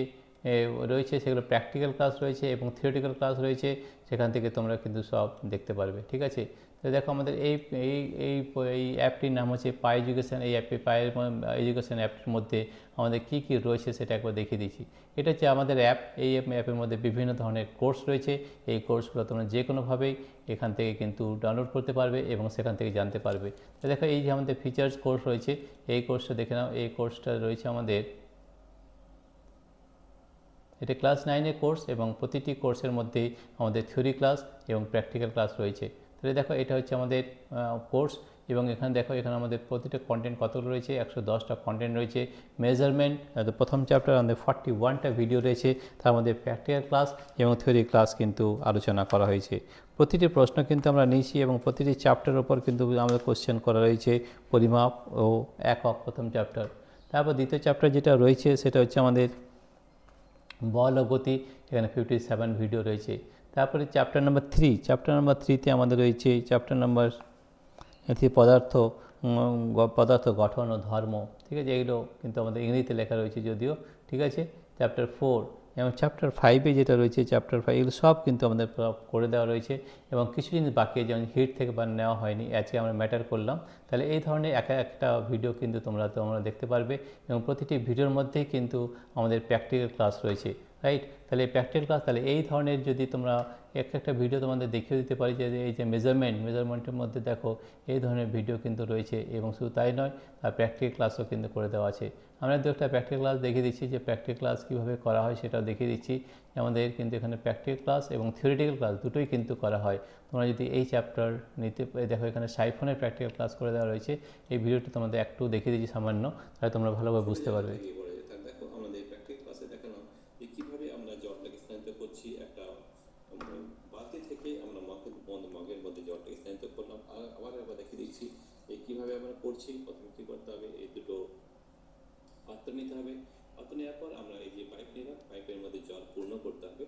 রয়েছে সেগুলো প্র্যাকটিক্যাল ক্লাস রয়েছে এবং থিওরিটিক্যাল ক্লাস রয়েছে, সেখান থেকে তোমরা কিন্তু সব দেখতে পারবে। ঠিক আছে, তো দেখো আমাদের এই অ্যাপটির নাম হচ্ছে পাই এডুকেশন। এই পাই এডুকেশন অ্যাপটির মধ্যে আমাদের কী কী রয়েছে সেটা একবার দেখিয়ে দিচ্ছি। এটা হচ্ছে আমাদের অ্যাপ। এই অ্যাপের মধ্যে বিভিন্ন ধরনের কোর্স রয়েছে। এই কোর্সগুলো তোমরা যে কোনোভাবেই এখান থেকে কিন্তু ডাউনলোড করতে পারবে এবং সেখান থেকে জানতে পারবে। তো দেখো এই যে আমাদের ফিচার্স কোর্স রয়েছে, এই কোর্সটা দেখে নাও। এই কোর্সটা রয়েছে আমাদের, এটা ক্লাস 9-এর কোর্স এবং প্রতিটি কোর্সের মধ্যেই আমাদের থিওরি ক্লাস এবং প্র্যাকটিক্যাল ক্লাস রয়েছে। তাহলে দেখো এটা হচ্ছে আমাদের কোর্স এবং এখানে দেখো এখানে আমাদের প্রতিটা কন্টেন্ট কতগুলো রয়েছে, 110টা কন্টেন্ট রয়েছে। মেজারমেন্ট প্রথম চ্যাপ্টার আমাদের 41টা ভিডিও রয়েছে, তার মধ্যে প্র্যাকটিক্যাল ক্লাস এবং থিওরি ক্লাস কিন্তু আলোচনা করা হয়েছে। প্রতিটি প্রশ্ন কিন্তু আমরা নিয়েছি এবং প্রতিটি চ্যাপ্টারের ওপর কিন্তু আমাদের কোশ্চেন করা রয়েছে, পরিমাপ ও একক প্রথম চ্যাপ্টার। তারপর দ্বিতীয় চ্যাপ্টার যেটা রয়েছে সেটা হচ্ছে আমাদের বল ও গতি, এখানে 57 ভিডিও রয়েছে। তারপরে চ্যাপ্টার নাম্বার 3তে আমাদের রয়েছে চ্যাপ্টার নাম্বার পদার্থ গঠন ও ধর্ম। ঠিক আছে, এগুলো কিন্তু আমাদের ইংরেজিতে লেখা রয়েছে যদিও। ঠিক আছে, চ্যাপ্টার 4 এবং চ্যাপ্টার 5-এ যেটা রয়েছে চ্যাপ্টার 5, এগুলো সব কিন্তু আমাদের করে দেওয়া রয়েছে এবং কিছু জিনিস বাকি যেমন হিট থেকে নেওয়া হয়নি, আজকে আমরা ম্যাটার করলাম। তাহলে এই ধরনের একটা ভিডিও কিন্তু তোমরা দেখতে পারবে এবং প্রতিটি ভিডিওর মধ্যেই কিন্তু আমাদের প্র্যাকটিক্যাল ক্লাস রয়েছে, রাইট। তাহলে এই প্র্যাকটিক্যাল ক্লাস, তাহলে এই ধরনের যদি তোমরা একটা ভিডিও তোমাদের দেখিয়ে দিতে পারি যে এই যে মেজারমেন্টের মধ্যে দেখো এই ধরনের ভিডিও কিন্তু রয়েছে এবং শুধু তাই নয়, আর প্র্যাকটিক্যাল ক্লাসও কিন্তু করে দেওয়া আছে। আমরা দু একটা প্র্যাকটিক্যাল ক্লাস দেখিয়ে দিচ্ছি যে প্র্যাকটিক্যাল ক্লাস কীভাবে করা হয় সেটাও দেখিয়ে দিচ্ছি। আমাদের কিন্তু এখানে প্র্যাকটিক্যাল ক্লাস এবং থিওরিটিক্যাল ক্লাস দুটোই কিন্তু করা হয়। তোমরা যদি এই চ্যাপ্টার নিতে দেখো এখানে সাইফনের প্র্যাকটিক্যাল ক্লাস করে দেওয়া রয়েছে। এই ভিডিওটি তোমাদের একটু দেখিয়ে দিচ্ছি সামান্য, তাহলে তোমরা ভালোভাবে বুঝতে পারবে। কিভাবে আমরা করছি, প্রথমে কি করতে হবে, এই দুটো পাত্র নিতে হবে। পাত্র নেওয়ার পর আমরা এই যে পাইপ নিলাম, পাইপের মধ্যে জল পূর্ণ করতে হবে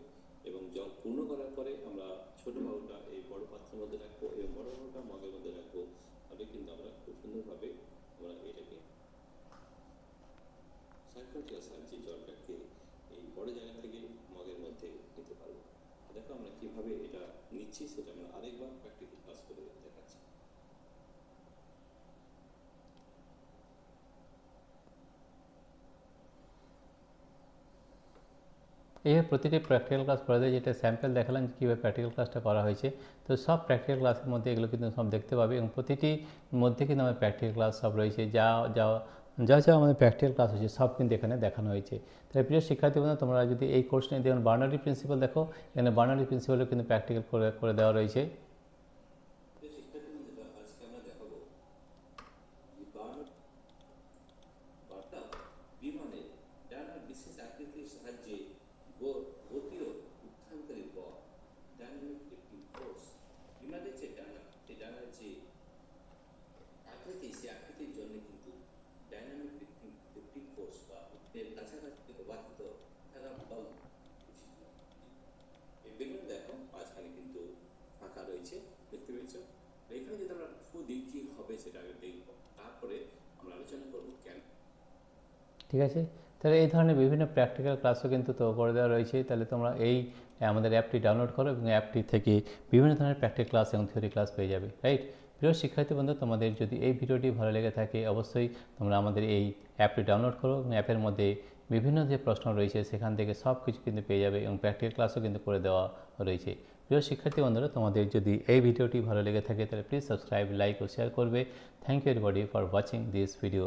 এবং জল পূর্ণ করার পরে আমরা ছোট বাহুটা এই বড় পাত্রের মধ্যে রাখবো এবং বড় বাহুটা মগের মধ্যে রাখবো। তবে কিন্তু আমরা খুব সুন্দরভাবে আমরা এটাকে সাইক্লোটিয়ার সাহায্যে জলটাকে এই বড় জায়গা থেকে মগের মধ্যে নিতে পারবো। দেখো আমরা কিভাবে এটা নিচ্ছি সেটা আমরা আরেকবার প্র্যাকটিক্যাল ক্লাস করে দেখাচ্ছি। এইভাবে প্রতিটি প্র্যাকটিক্যাল ক্লাস করে দেয়, যেটা স্যাম্পল দেখালাম কীভাবে প্র্যাকটিক্যাল ক্লাসটা করা হয়েছে। তো সব প্র্যাকটিক্যাল ক্লাসের মধ্যে এগুলো কিন্তু সব দেখতে পাবে এবং প্রতিটি মধ্যে কিন্তু আমাদের প্র্যাকটিক্যাল ক্লাস সব রয়েছে। যা আমাদের প্র্যাকটিক্যাল ক্লাস হয়েছে সব কিন্তু এখানে দেখানো হয়েছে। তাই প্রিয় শিক্ষার্থী বন্ধুরা, তোমরা যদি এই কোর্স নিয়ে দেখুন বার্নারি প্রিন্সিপাল, দেখো এখানে বার্নারি প্রিন্সিপালও কিন্তু প্র্যাকটিক্যাল করে দেওয়া রয়েছে। ঠিক আছে, তাহলে এই ধরনের বিভিন্ন প্র্যাকটিক্যাল ক্লাসও কিন্তু তো করে দেওয়া রয়েছে। তাহলে তোমরা এই আমাদের অ্যাপটি ডাউনলোড করো এবং অ্যাপটি থেকে বিভিন্ন ধরনের প্র্যাকটিক্যাল ক্লাস এবং থিওরি ক্লাস পেয়ে যাবে, রাইট। প্রিয় শিক্ষার্থী বন্ধু, তোমাদের যদি এই ভিডিওটি ভালো লেগে থাকে অবশ্যই তোমরা আমাদের এই অ্যাপটি ডাউনলোড করো এবং অ্যাপের মধ্যে বিভিন্ন যে প্রশ্ন রয়েছে সেখান থেকে সব কিছু কিন্তু পেয়ে যাবে এবং প্র্যাকটিক্যাল ক্লাসও কিন্তু করে দেওয়া রয়েছে। প্রিয় শিক্ষার্থী বন্ধুরা, তোমাদের যদি এই ভিডিওটি ভালো লেগে থাকে তাহলে প্লিজ সাবস্ক্রাইব, লাইক ও শেয়ার করবে। Thank you everybody for watching this video.